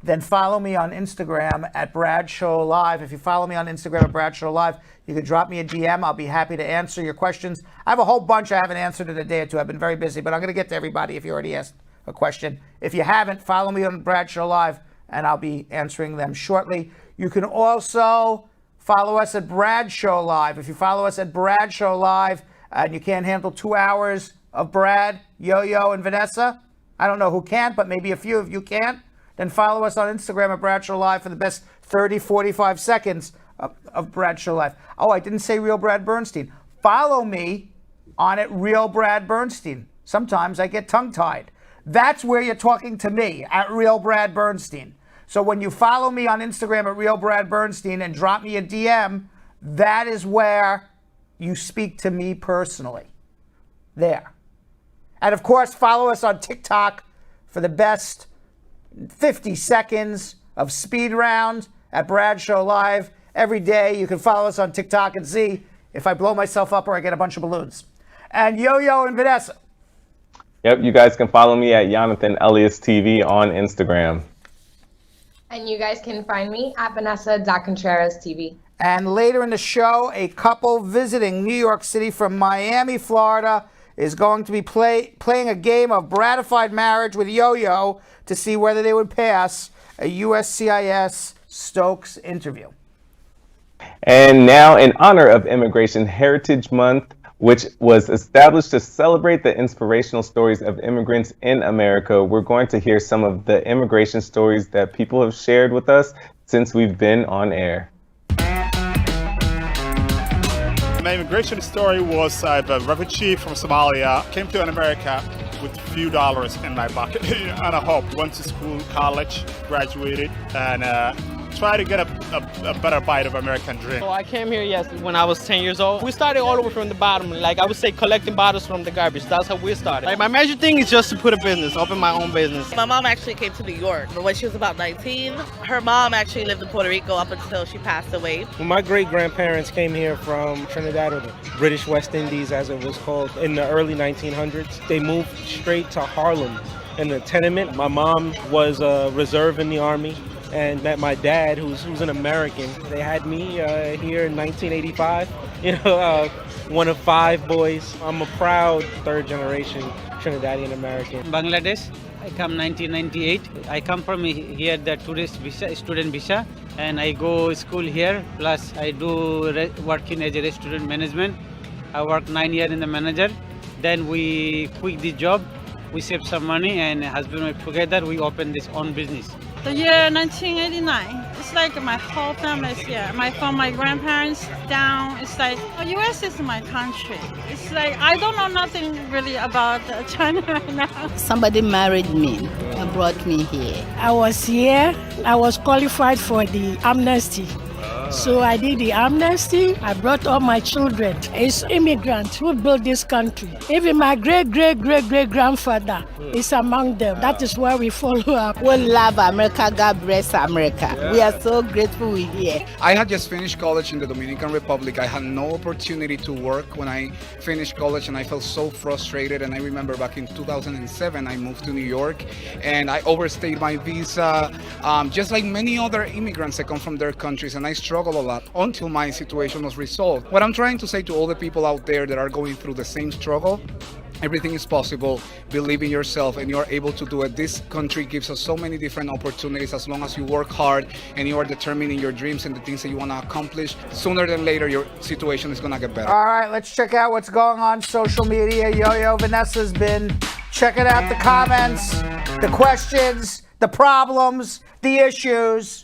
then follow me on Instagram at Bradshaw Live. If you follow me on Instagram at Bradshaw Live, you can drop me a DM. I'll be happy to answer your questions. I have a whole bunch I haven't answered in a day or two. I've been very busy, but I'm going to get to everybody if you already asked a question. If you haven't, follow me on Bradshaw Live, and I'll be answering them shortly. You can also follow us at Bradshaw Live. If you follow us at Bradshaw Live and you can't handle 2 hours of Brad, Yo-Yo, and Vanessa, I don't know who can't, but maybe a few of you can't, then follow us on Instagram at Bradshaw Live for the best 30, 45 seconds of Bradshaw Live. Oh, I didn't say Real Brad Bernstein. Follow me on it, Real Brad Bernstein. Sometimes I get tongue-tied. That's where you're talking to me, at Real Brad Bernstein. So when you follow me on Instagram at Real Brad Bernstein and drop me a DM, that is where you speak to me personally. There. And of course, follow us on TikTok for the best 50 seconds of speed round at Bradshaw Live. Every day you can follow us on TikTok and see if I blow myself up or I get a bunch of balloons. And Yo-Yo and Vanessa. Yep, you guys can follow me at Yonathan Elias TV on Instagram. And you guys can find me at Vanessa.Contreras TV. And later in the show, a couple visiting New York City from Miami, Florida, is going to be playing a game of Bradified Marriage with Yo-Yo to see whether they would pass a USCIS Stokes interview. And now, in honor of Immigration Heritage Month, which was established to celebrate the inspirational stories of immigrants in America, we're going to hear some of the immigration stories that people have shared with us since we've been on air. My immigration story was I'm a refugee from Somalia, came to America with a few dollars in my pocket and a hope. Went to school, college, graduated, and try to get a better bite of American dream. So I came here, when I was 10 years old. We started all the way from the bottom, like I would say collecting bottles from the garbage. That's how we started. Like my major thing is just to put a business, open my own business. My mom actually came to New York, but when she was about 19, her mom actually lived in Puerto Rico up until she passed away. When my great-grandparents came here from Trinidad, or the British West Indies as it was called, in the early 1900s, they moved straight to Harlem in a tenement. My mom was a reserve in the Army and met my dad, who's an American. They had me here in 1985, one of 5 boys. I'm a proud third-generation Trinidadian American. Bangladesh, I come 1998. I come from here, the tourist visa, student visa, and I go school here. Plus, I do working as a restaurant management. I work 9 years in the manager. Then we quit the job. We save some money, and husband and wife together, we open this own business. The year 1989. It's like my whole family is here. From my grandparents down, it's like, the U.S. is my country. It's like, I don't know nothing really about China right now. Somebody married me and brought me here. I was here. I was qualified for the amnesty. So I did the amnesty. I brought all my children. It's immigrants who built this country. Even my great-great-great-great-grandfather is among them. That is why we follow up. We love America. God bless America. Yeah. We are so grateful we're here. I had just finished college in the Dominican Republic. I had no opportunity to work when I finished college, and I felt so frustrated. And I remember back in 2007, I moved to New York, and I overstayed my visa, just like many other immigrants that come from their countries, and I struggled struggle a lot until my situation was resolved. What I'm trying to say to all the people out there that are going through the same struggle, everything is possible. Believe in yourself and you're able to do it. This country gives us so many different opportunities as long as you work hard and you are determined in your dreams and the things that you want to accomplish. Sooner than later, your situation is going to get better. All right, let's check out what's going on social media. Yo-Yo Vanessa's been checking out the comments, the questions, the problems, the issues.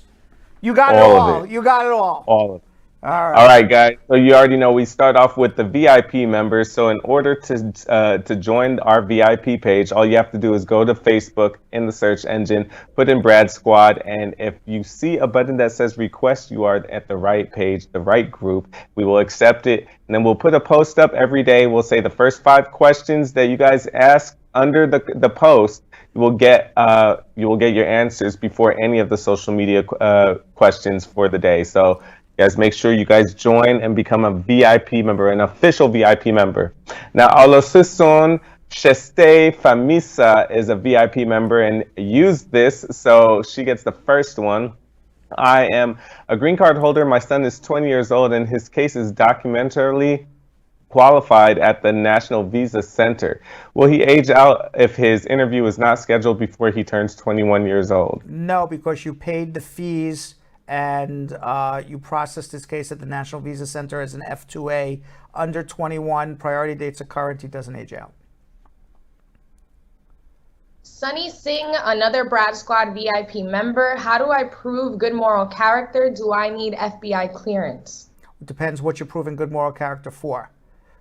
You got it all. You got it all. All of it. All right. All right, guys. So you already know we start off with the VIP members. So in order to join our VIP page, all you have to do is go to Facebook in the search engine, put in Brad Squad, and if you see a button that says request, you are at the right page, the right group. We will accept it, and then we'll put a post up every day. We'll say the first 5 questions that you guys ask under the post. You will get your answers before any of the social media questions for the day. So guys, make sure you guys join and become a VIP member, an official VIP member. Now, Olosison Sheste Famisa is a VIP member and used this, so she gets the first one. I am a green card holder. My son is 20 years old, and his case is documentarily qualified at the National Visa Center. Will he age out if his interview is not scheduled before he turns 21 years old? No, because you paid the fees and you processed his case at the National Visa Center as an F2A under 21. Priority dates are current. He doesn't age out. Sunny Singh, another Brad Squad VIP member. How do I prove good moral character? Do I need FBI clearance? It depends what you're proving good moral character for.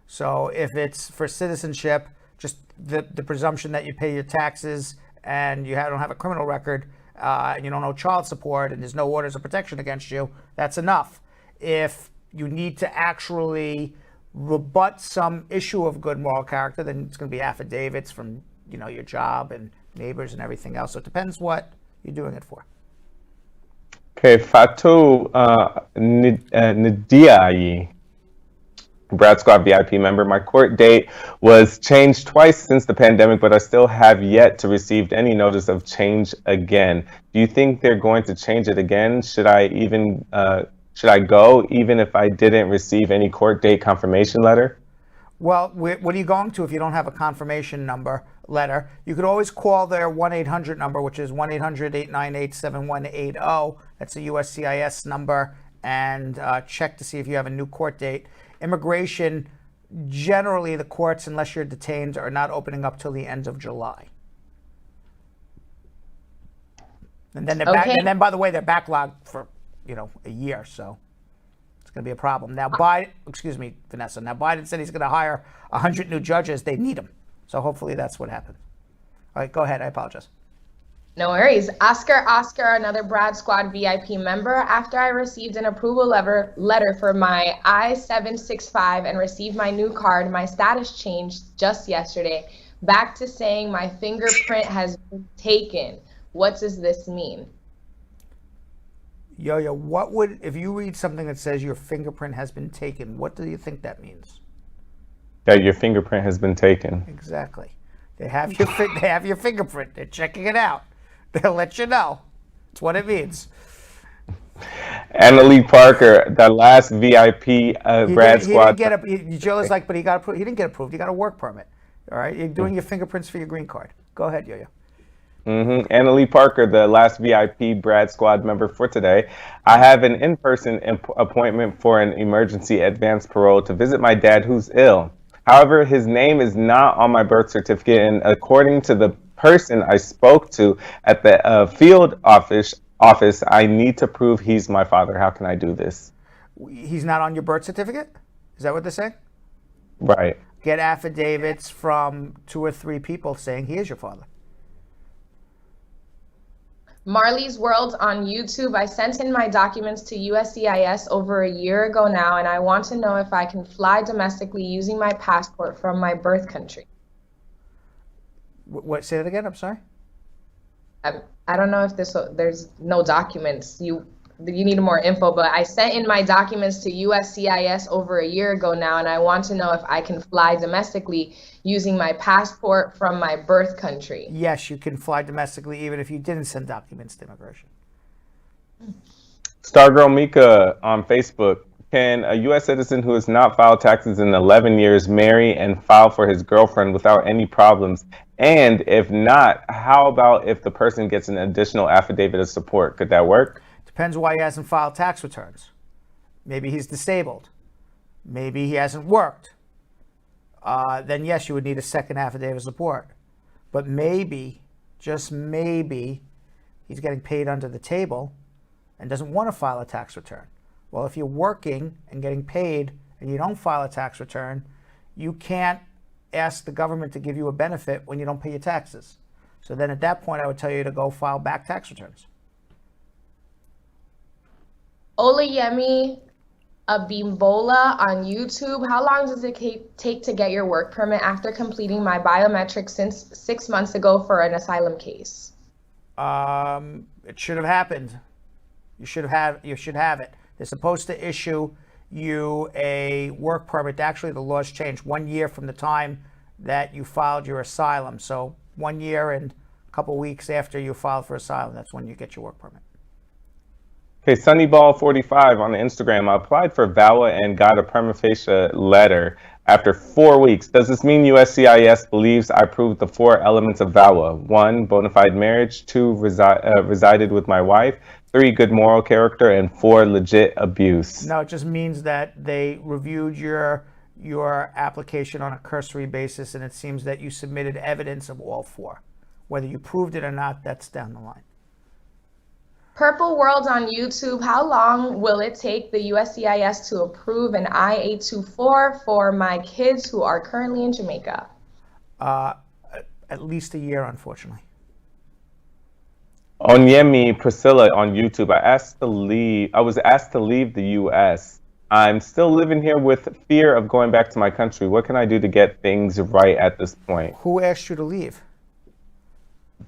So if it's for citizenship, just the presumption that you pay your taxes and you don't have a criminal record, and you don't owe child support and there's no orders of protection against you, that's enough. If you need to actually rebut some issue of good moral character, then it's going to be affidavits from your job and neighbors and everything else. So it depends what you're doing it for. Okay, Fatou Ndiaye, Brad Squad VIP member. My court date was changed twice since the pandemic, but I still have yet to receive any notice of change again. Do you think they're going to change it again? Should I go even if I didn't receive any court date confirmation letter? Well, what are you going to if you don't have a confirmation letter? You could always call their 1-800 number, which is 1-800-898-7180. That's a USCIS number, and check to see if you have a new court date. Immigration, generally the courts, unless you're detained, are not opening up till the end of July. And then and then by the way, they're backlogged for a year, so it's going to be a problem. Now excuse me, Vanessa. Now Biden said he's going to hire 100 new judges. They need them, so hopefully that's what happens. All right, go ahead. I apologize. No worries. Oscar, another Brad Squad VIP member. After I received an approval letter for my I-765 and received my new card, my status changed just yesterday back to saying my fingerprint has been taken. What does this mean? Yo, if you read something that says your fingerprint has been taken, what do you think that means? That your fingerprint has been taken. Exactly. They have your fingerprint. They're checking it out. They'll let you know. That's what it means. Annalie Parker, the last VIP Brad Squad. Joe is like, but he didn't get approved. He got a work permit. All right, you're doing your fingerprints for your green card. Go ahead, Yo-Yo. Annalie Parker, the last VIP Brad Squad member for today. I have an in-person appointment for an emergency advance parole to visit my dad who's ill. However, his name is not on my birth certificate, and according to the person I spoke to at the field office, I need to prove he's my father. How can I do this? He's not on your birth certificate? Is that what they're saying? Right. Get affidavits from 2 or 3 people saying he is your father. Marley's World on YouTube. I sent in my documents to USCIS over a year ago now, and I want to know if I can fly domestically using my passport from my birth country. What? Say that again. I'm sorry. I don't know if there's no documents. You need more info, but I sent in my documents to USCIS over a year ago now, and I want to know if I can fly domestically using my passport from my birth country. Yes, you can fly domestically even if you didn't send documents to immigration. Stargirl Mika on Facebook. Can a U.S. citizen who has not filed taxes in 11 years marry and file for his girlfriend without any problems? And if not, how about if the person gets an additional affidavit of support? Could that work? Depends why he hasn't filed tax returns. Maybe he's disabled. Maybe he hasn't worked. Then yes, you would need a second affidavit of support. But maybe, just maybe, he's getting paid under the table and doesn't want to file a tax return. Well, if you're working and getting paid and you don't file a tax return, you can't ask the government to give you a benefit when you don't pay your taxes. So then at that point, I would tell you to go file back tax returns. Olayemi Abimbola on YouTube. How long does it take to get your work permit after completing my biometrics since 6 months ago for an asylum case? It should have happened. You should have it. They're supposed to issue you a work permit. Actually, the laws changed 1 year from the time that you filed your asylum. So 1 year and a couple weeks after you filed for asylum, that's when you get your work permit. Okay, Sunnyball45 on Instagram. I applied for VAWA and got a prima facie letter after 4 weeks. Does this mean USCIS believes I proved the 4 elements of VAWA? 1, bona fide marriage. 2, resided with my wife. 3, good moral character. And 4, legit abuse. No, it just means that they reviewed your application on a cursory basis, and it seems that you submitted evidence of all 4. Whether you proved it or not, that's down the line. Purple World on YouTube. How long will it take the USCIS to approve an I-824 for my kids who are currently in Jamaica? At least a year, unfortunately. Onyemi Priscilla on YouTube. I was asked to leave the U.S. I'm still living here with fear of going back to my country. What can I do to get things right at this point? Who asked you to leave?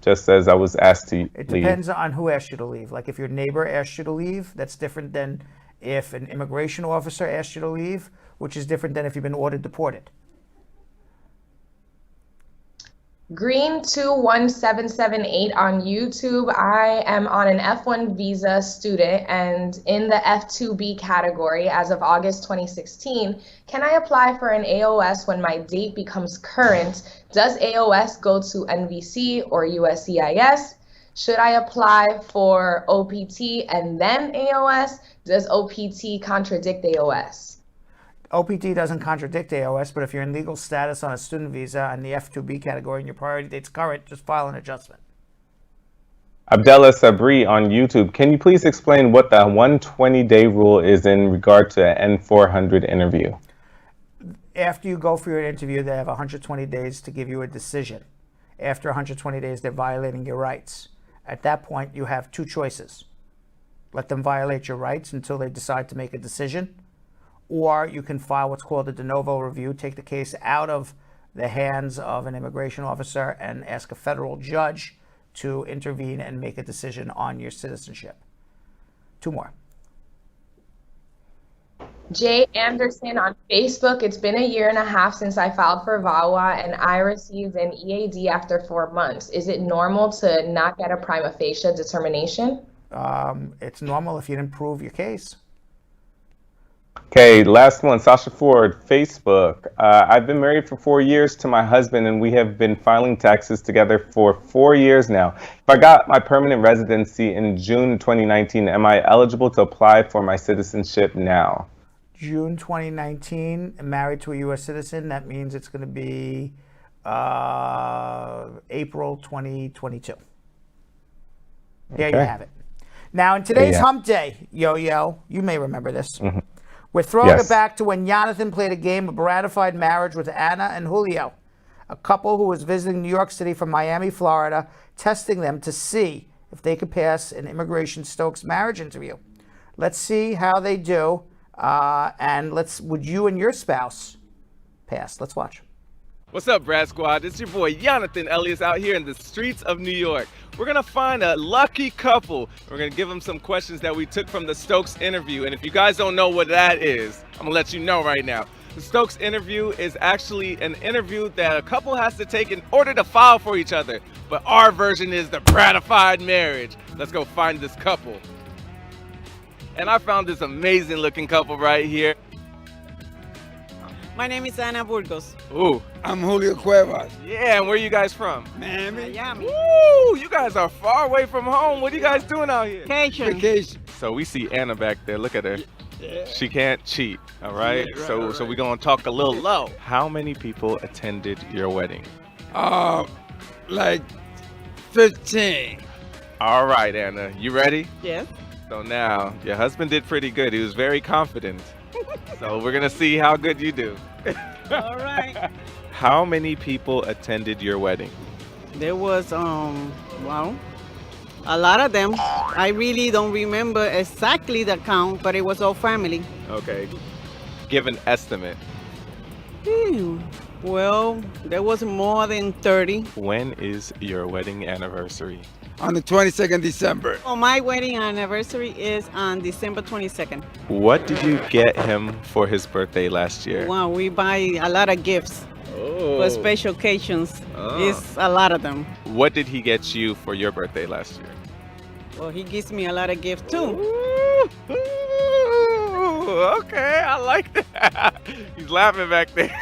Just says I was asked to leave. It depends on who asked you to leave. Like if your neighbor asked you to leave, that's different than if an immigration officer asked you to leave, which is different than if you've been ordered deported. Green21778 on YouTube. I am on an F1 visa student and in the F2B category as of August 2016. Can I apply for an AOS when my date becomes current? Does AOS go to NVC or USCIS? Should I apply for OPT and then AOS? Does OPT contradict AOS? OPT doesn't contradict AOS, but if you're in legal status on a student visa in the F2B category and your priority date's current, just file an adjustment. Abdullah Sabri on YouTube. Can you please explain what the 120-day rule is in regard to an N400 interview? After you go for your interview, they have 120 days to give you a decision. After 120 days, they're violating your rights. At that point, you have 2 choices. Let them violate your rights until they decide to make a decision, or you can file what's called a de novo review, take the case out of the hands of an immigration officer and ask a federal judge to intervene and make a decision on your citizenship. 2 more. Jay Anderson on Facebook. It's been 1.5 years since I filed for VAWA and I received an EAD after 4 months. Is it normal to not get a prima facie determination? It's normal if you didn't prove your case. Okay, last one, Sasha Ford, Facebook. I've been married for 4 years to my husband and we have been filing taxes together for 4 years now. If I got my permanent residency in June 2019, am I eligible to apply for my citizenship now? June 2019, married to a U.S. citizen, that means it's going to be April 2022. There you have it. Now, in today's Hump Day, Yo-Yo, you may remember this. Mm-hmm. We're throwing it back to when Yonathan played a game of Bradified Marriage with Anna and Julio, a couple who was visiting New York City from Miami, Florida, testing them to see if they could pass an Immigration Stokes marriage interview. Let's see how they do, and would you and your spouse pass? Let's watch. What's up, Brad Squad? It's your boy Yonathan Elias out here in the streets of New York. We're gonna find a lucky couple. We're gonna give them some questions that we took from the Stokes interview. And if you guys don't know what that is, I'm gonna let you know right now. The Stokes interview is actually an interview that a couple has to take in order to file for each other. But our version is the Bradified Marriage. Let's go find this couple. And I found this amazing looking couple right here. My name is Ana Burgos. Ooh. I'm Julio Cuevas. Yeah, and where you guys from? Miami. Woo! You guys are far away from home. What are you guys doing out here? Vacation. So we see Anna back there. Look at her. Yeah. She can't cheat. All right. Yeah, right, so right. we're gonna talk a little low. How many people attended your wedding? Like 15. All right, Anna. You ready? Yes. So now your husband did pretty good. He was very confident. So we're gonna see how good you do. All right. How many people attended your wedding? There was well, a lot of them. I really don't remember exactly the count, but it was all family. Okay. Give an estimate. Well, there was more than 30. When is your wedding anniversary? On the 22nd December. Oh, my wedding anniversary is on December 22nd. What did you get him for his birthday last year? Wow, we buy a lot of gifts for special occasions. It's a lot of them. What did he get you for your birthday last year? Well, he gives me a lot of gifts too. Ooh, okay, I like that. He's laughing back there.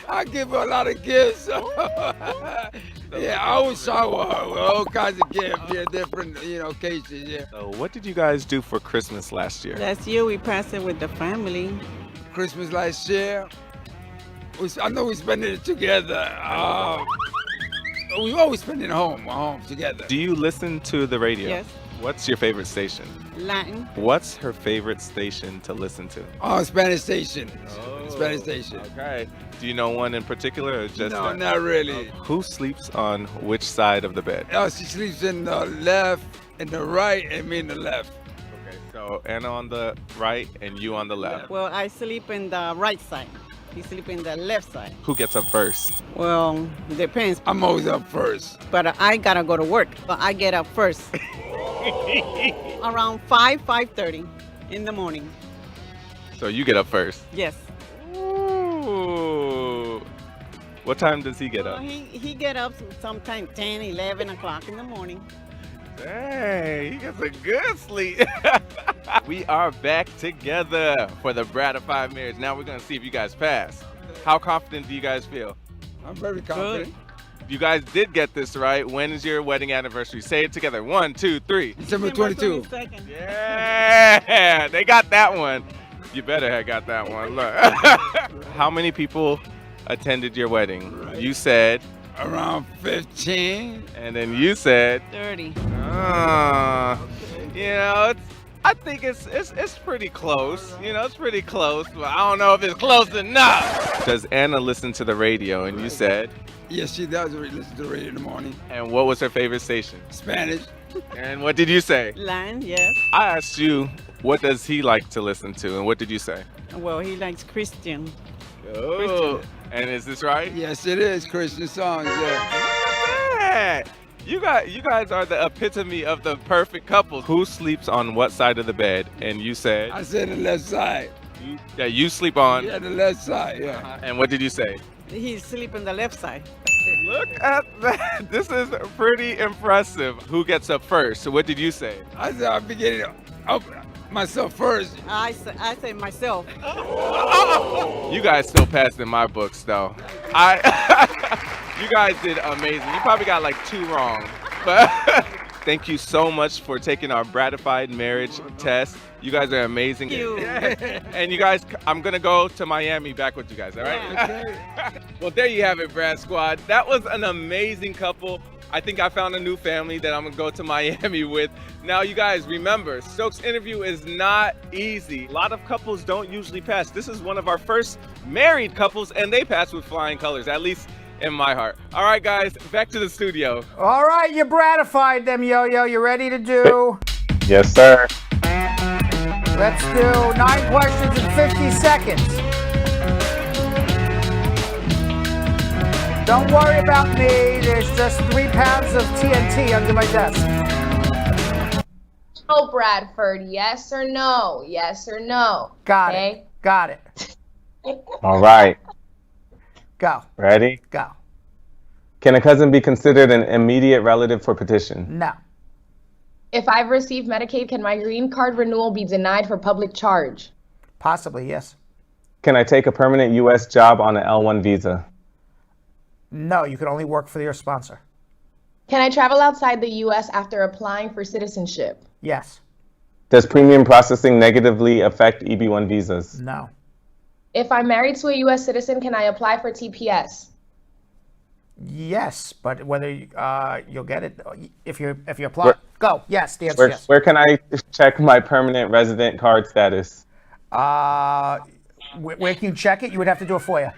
I give her a lot of gifts. Yeah, I always shower her with all kinds of gifts, different, occasions, yeah. So what did you guys do for Christmas last year? Last year we passed it with the family. Christmas last year, I know we spent it together. We always spend it home together. Do you listen to the radio? Yes. What's your favorite station? Latin. What's her favorite station to listen to? Spanish station. Spanish station. Okay. Do you know one in particular or just No, not really. Who sleeps on which side of the bed? She sleeps in the left, and the right, and me in the left. Okay, so Anna on the right and you on the left. Well, I sleep in the right side. He sleep in the left side. Who gets up first? Well, depends. I'm always up first. But I gotta go to work. But I get up first. Around 5:30 in the morning. So you get up first? Yes. Ooh. What time does he get up? He get up sometime 10, 11 o'clock in the morning. Hey, he gets a good sleep. We are back together for the Bradified Marriage. Now we're going to see if you guys pass. How confident do you guys feel? I'm very confident. You guys did get this right. When is your wedding anniversary? Say it together. 1, 2, 3. December 22. Yeah, they got that one. You better have got that one. Look. How many people attended your wedding? Right. You said around 15. And then you said 30. I think it's pretty close. It's pretty close, but I don't know if it's close enough. Does Anna listen to the radio? And you said? Yes, she does listen to the radio in the morning. And what was her favorite station? Spanish. And what did you say? Latin, yes. I asked you, what does he like to listen to? And what did you say? Well, he likes Christian. Oh, and is this right? Yes, it is. Christian songs, yeah. You guys are the epitome of the perfect couple. Who sleeps on what side of the bed? And you said? I said the left side. That you sleep on? Yeah, the left side, yeah. And what did you say? He sleep on the left side. Look at that. This is pretty impressive. Who gets up first? So what did you say? I said I'm beginning up myself first. I say myself. You guys still passed in my books, though. You guys did amazing. You probably got like 2 wrong. But thank you so much for taking our Bradified Marriage test. You guys are amazing. Thank you. And you guys, I'm going to go to Miami back with you guys, all right? Yeah. Well, there you have it, Brad Squad. That was an amazing couple. I think I found a new family that I'm going to go to Miami with. Now, you guys, remember, Stokes' interview is not easy. A lot of couples don't usually pass. This is one of our first married couples, and they passed with flying colors, at least in my heart. All right, guys, back to the studio. All right, you bratified them, Yo-Yo. You ready to do? Yes, sir. Let's do 9 questions in 50 seconds. Don't worry about me. There's just 3 pounds of TNT under my desk. Oh, Bradford, yes or no? Yes or no? Got it. Got it. All right. Go. Ready? Go. Can a cousin be considered an immediate relative for petition? No. If I've received Medicaid, can my green card renewal be denied for public charge? Possibly, yes. Can I take a permanent U.S. job on an L1 visa? No, you can only work for your sponsor. Can I travel outside the U.S. after applying for citizenship? Yes. Does premium processing negatively affect EB1 visas? No. If I'm married to a U.S. citizen, can I apply for TPS? Yes, but whether you'll get it if you apply, go. Yes, the answer is yes. Where can I check my permanent resident card status? Where can you check it? You would have to do it for you.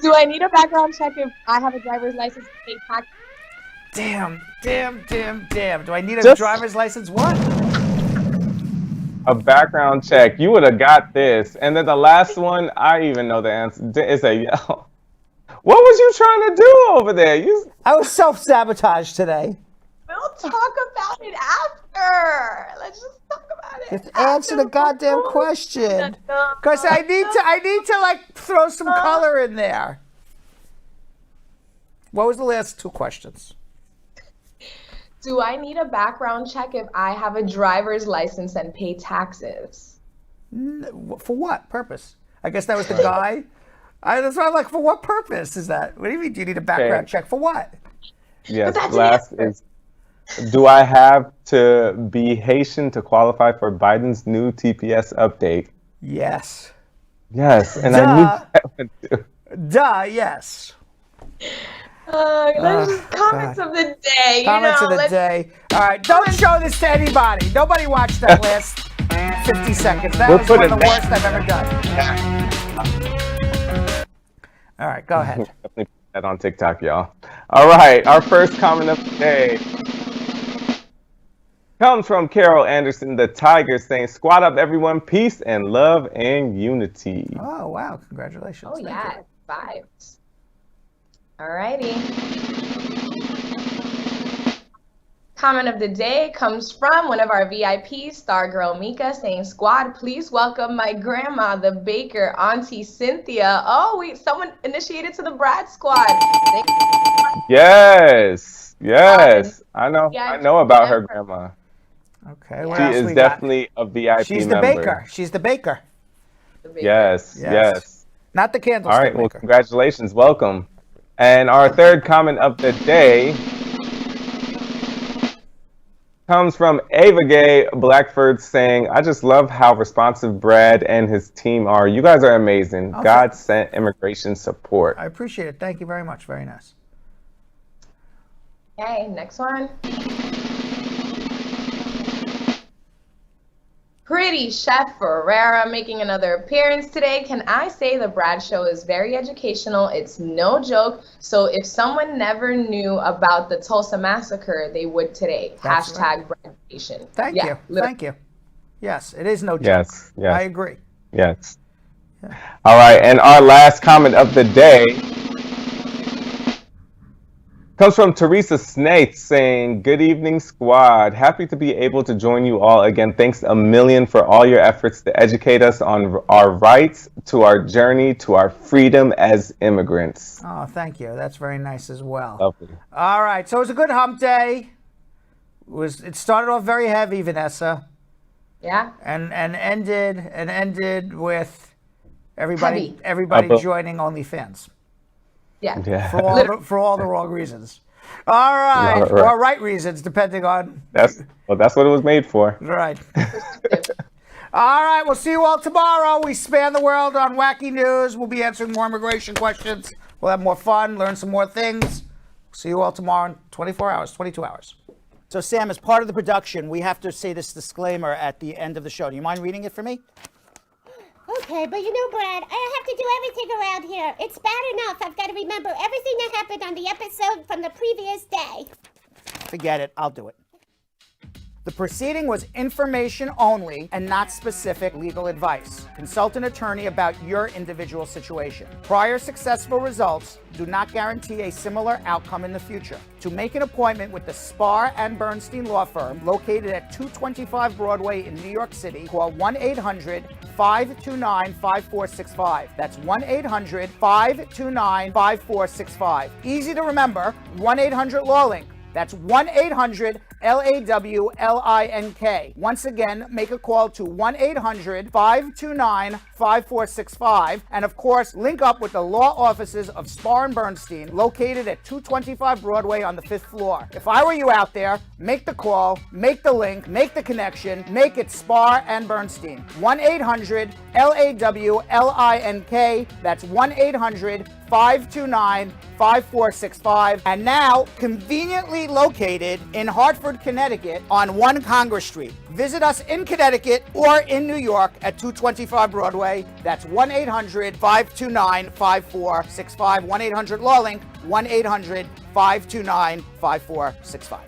Do I need a background check if I have a driver's license to pay tax? Damn. Do I need a driver's license? What? A background check. You would have got this. And then the last one, I even know the answer. It's a yell. What was you trying to do over there? I was self-sabotage today. We'll talk about it after. Let's just talk about it. Just answer the goddamn question. Because I need to like throw some color in there. What was the last two questions? Do I need a background check if I have a driver's license and pay taxes? For what purpose? I guess that was the guy. That's why I'm like, for what purpose is that? What do you mean? Do you need a background check for what? Yes. Last is, do I have to be Haitian to qualify for Biden's new TPS update? Yes. Yes, and I knew that one too. Yes. Let's just comments of the day. Comments of the day. All right, don't show this to anybody. Nobody watched that last 50 seconds. That was one of the worst I've ever done. All right, go ahead. Definitely put that on TikTok, y'all. All right, our first comment of the day comes from Carol Anderson, the Tiger, saying, "Squad up, everyone. Peace and love and unity." Oh, wow. Congratulations. Oh, yeah. Vibes. All righty. Comment of the day comes from one of our VIPs, Stargirl Mika, saying, "Squad, please welcome my grandma, the baker, Auntie Cynthia." Oh, someone initiated to the Brad Squad. Yes. I know about her grandma. Okay. She is definitely a VIP She's the member. baker. She's the baker. Yes. Not the candlestick All right, well, maker. congratulations. Welcome. And our third comment of the day comes from Ava Gay Blackford, saying, "I just love how responsive Brad and his team are. You guys are amazing. Okay. God sent immigration support." I appreciate it. Thank you very much. Very nice. Okay, next one. Pretty Chef Ferreira making another appearance today. "Can I say the Brad Show is very educational? It's no joke. So if someone never knew about the Tulsa Massacre, they would today. That's Hashtag Bradfication." Thank you. Thank you. Yes, it is no joke. Yes. I agree. Yes. All right, and our last comment of the day comes from Teresa Snaith, saying, "Good evening, squad. Happy to be able to join you all again. Thanks a million for all your efforts to educate us on our rights, to our journey, to our freedom as immigrants." Oh, thank you. That's very nice as well. Lovely. All right, so it was a good hump day. It started off very heavy, Vanessa. Yeah. And ended with everybody Heavy. joining OnlyFans. Yeah. For all the wrong reasons. All right. Right. Or right reasons, depending on. That's what it was made for. Right. All right. We'll see you all tomorrow. We span the world on wacky news. We'll be answering more immigration questions. We'll have more fun, learn some more things. See you all tomorrow in 24 hours, 22 hours. So, Sam, as part of the production, we have to say this disclaimer at the end of the show. Do you mind reading it for me? Okay, but you know, Brad, I have to do everything around here. It's bad enough I've got to remember everything that happened on the episode from the previous day. Forget it. I'll do it. The proceeding was information only and not specific legal advice. Consult an attorney about your individual situation. Prior successful results do not guarantee a similar outcome in the future. To make an appointment with the Spar and Bernstein law firm located at 225 Broadway in New York City, call 1-800-529-5465. That's 1-800-529-5465. Easy to remember, 1-800-LAW-LINK. That's 1-800-LAWLINK. Once again, make a call to 1-800-529-5465. And of course, link up with the law offices of Spar and Bernstein, located at 225 Broadway on the 5th floor. If I were you out there, make the call, make the link, make the connection, make it Spar and Bernstein. 1-800-LAWLINK. That's 1-800-529-5465. And now, conveniently located in Hartford, Connecticut on 1 Congress Street. Visit us in Connecticut or in New York at 225 Broadway. That's 1-800-529-5465. 1-800-LAW-LINK, 1-800-529-5465.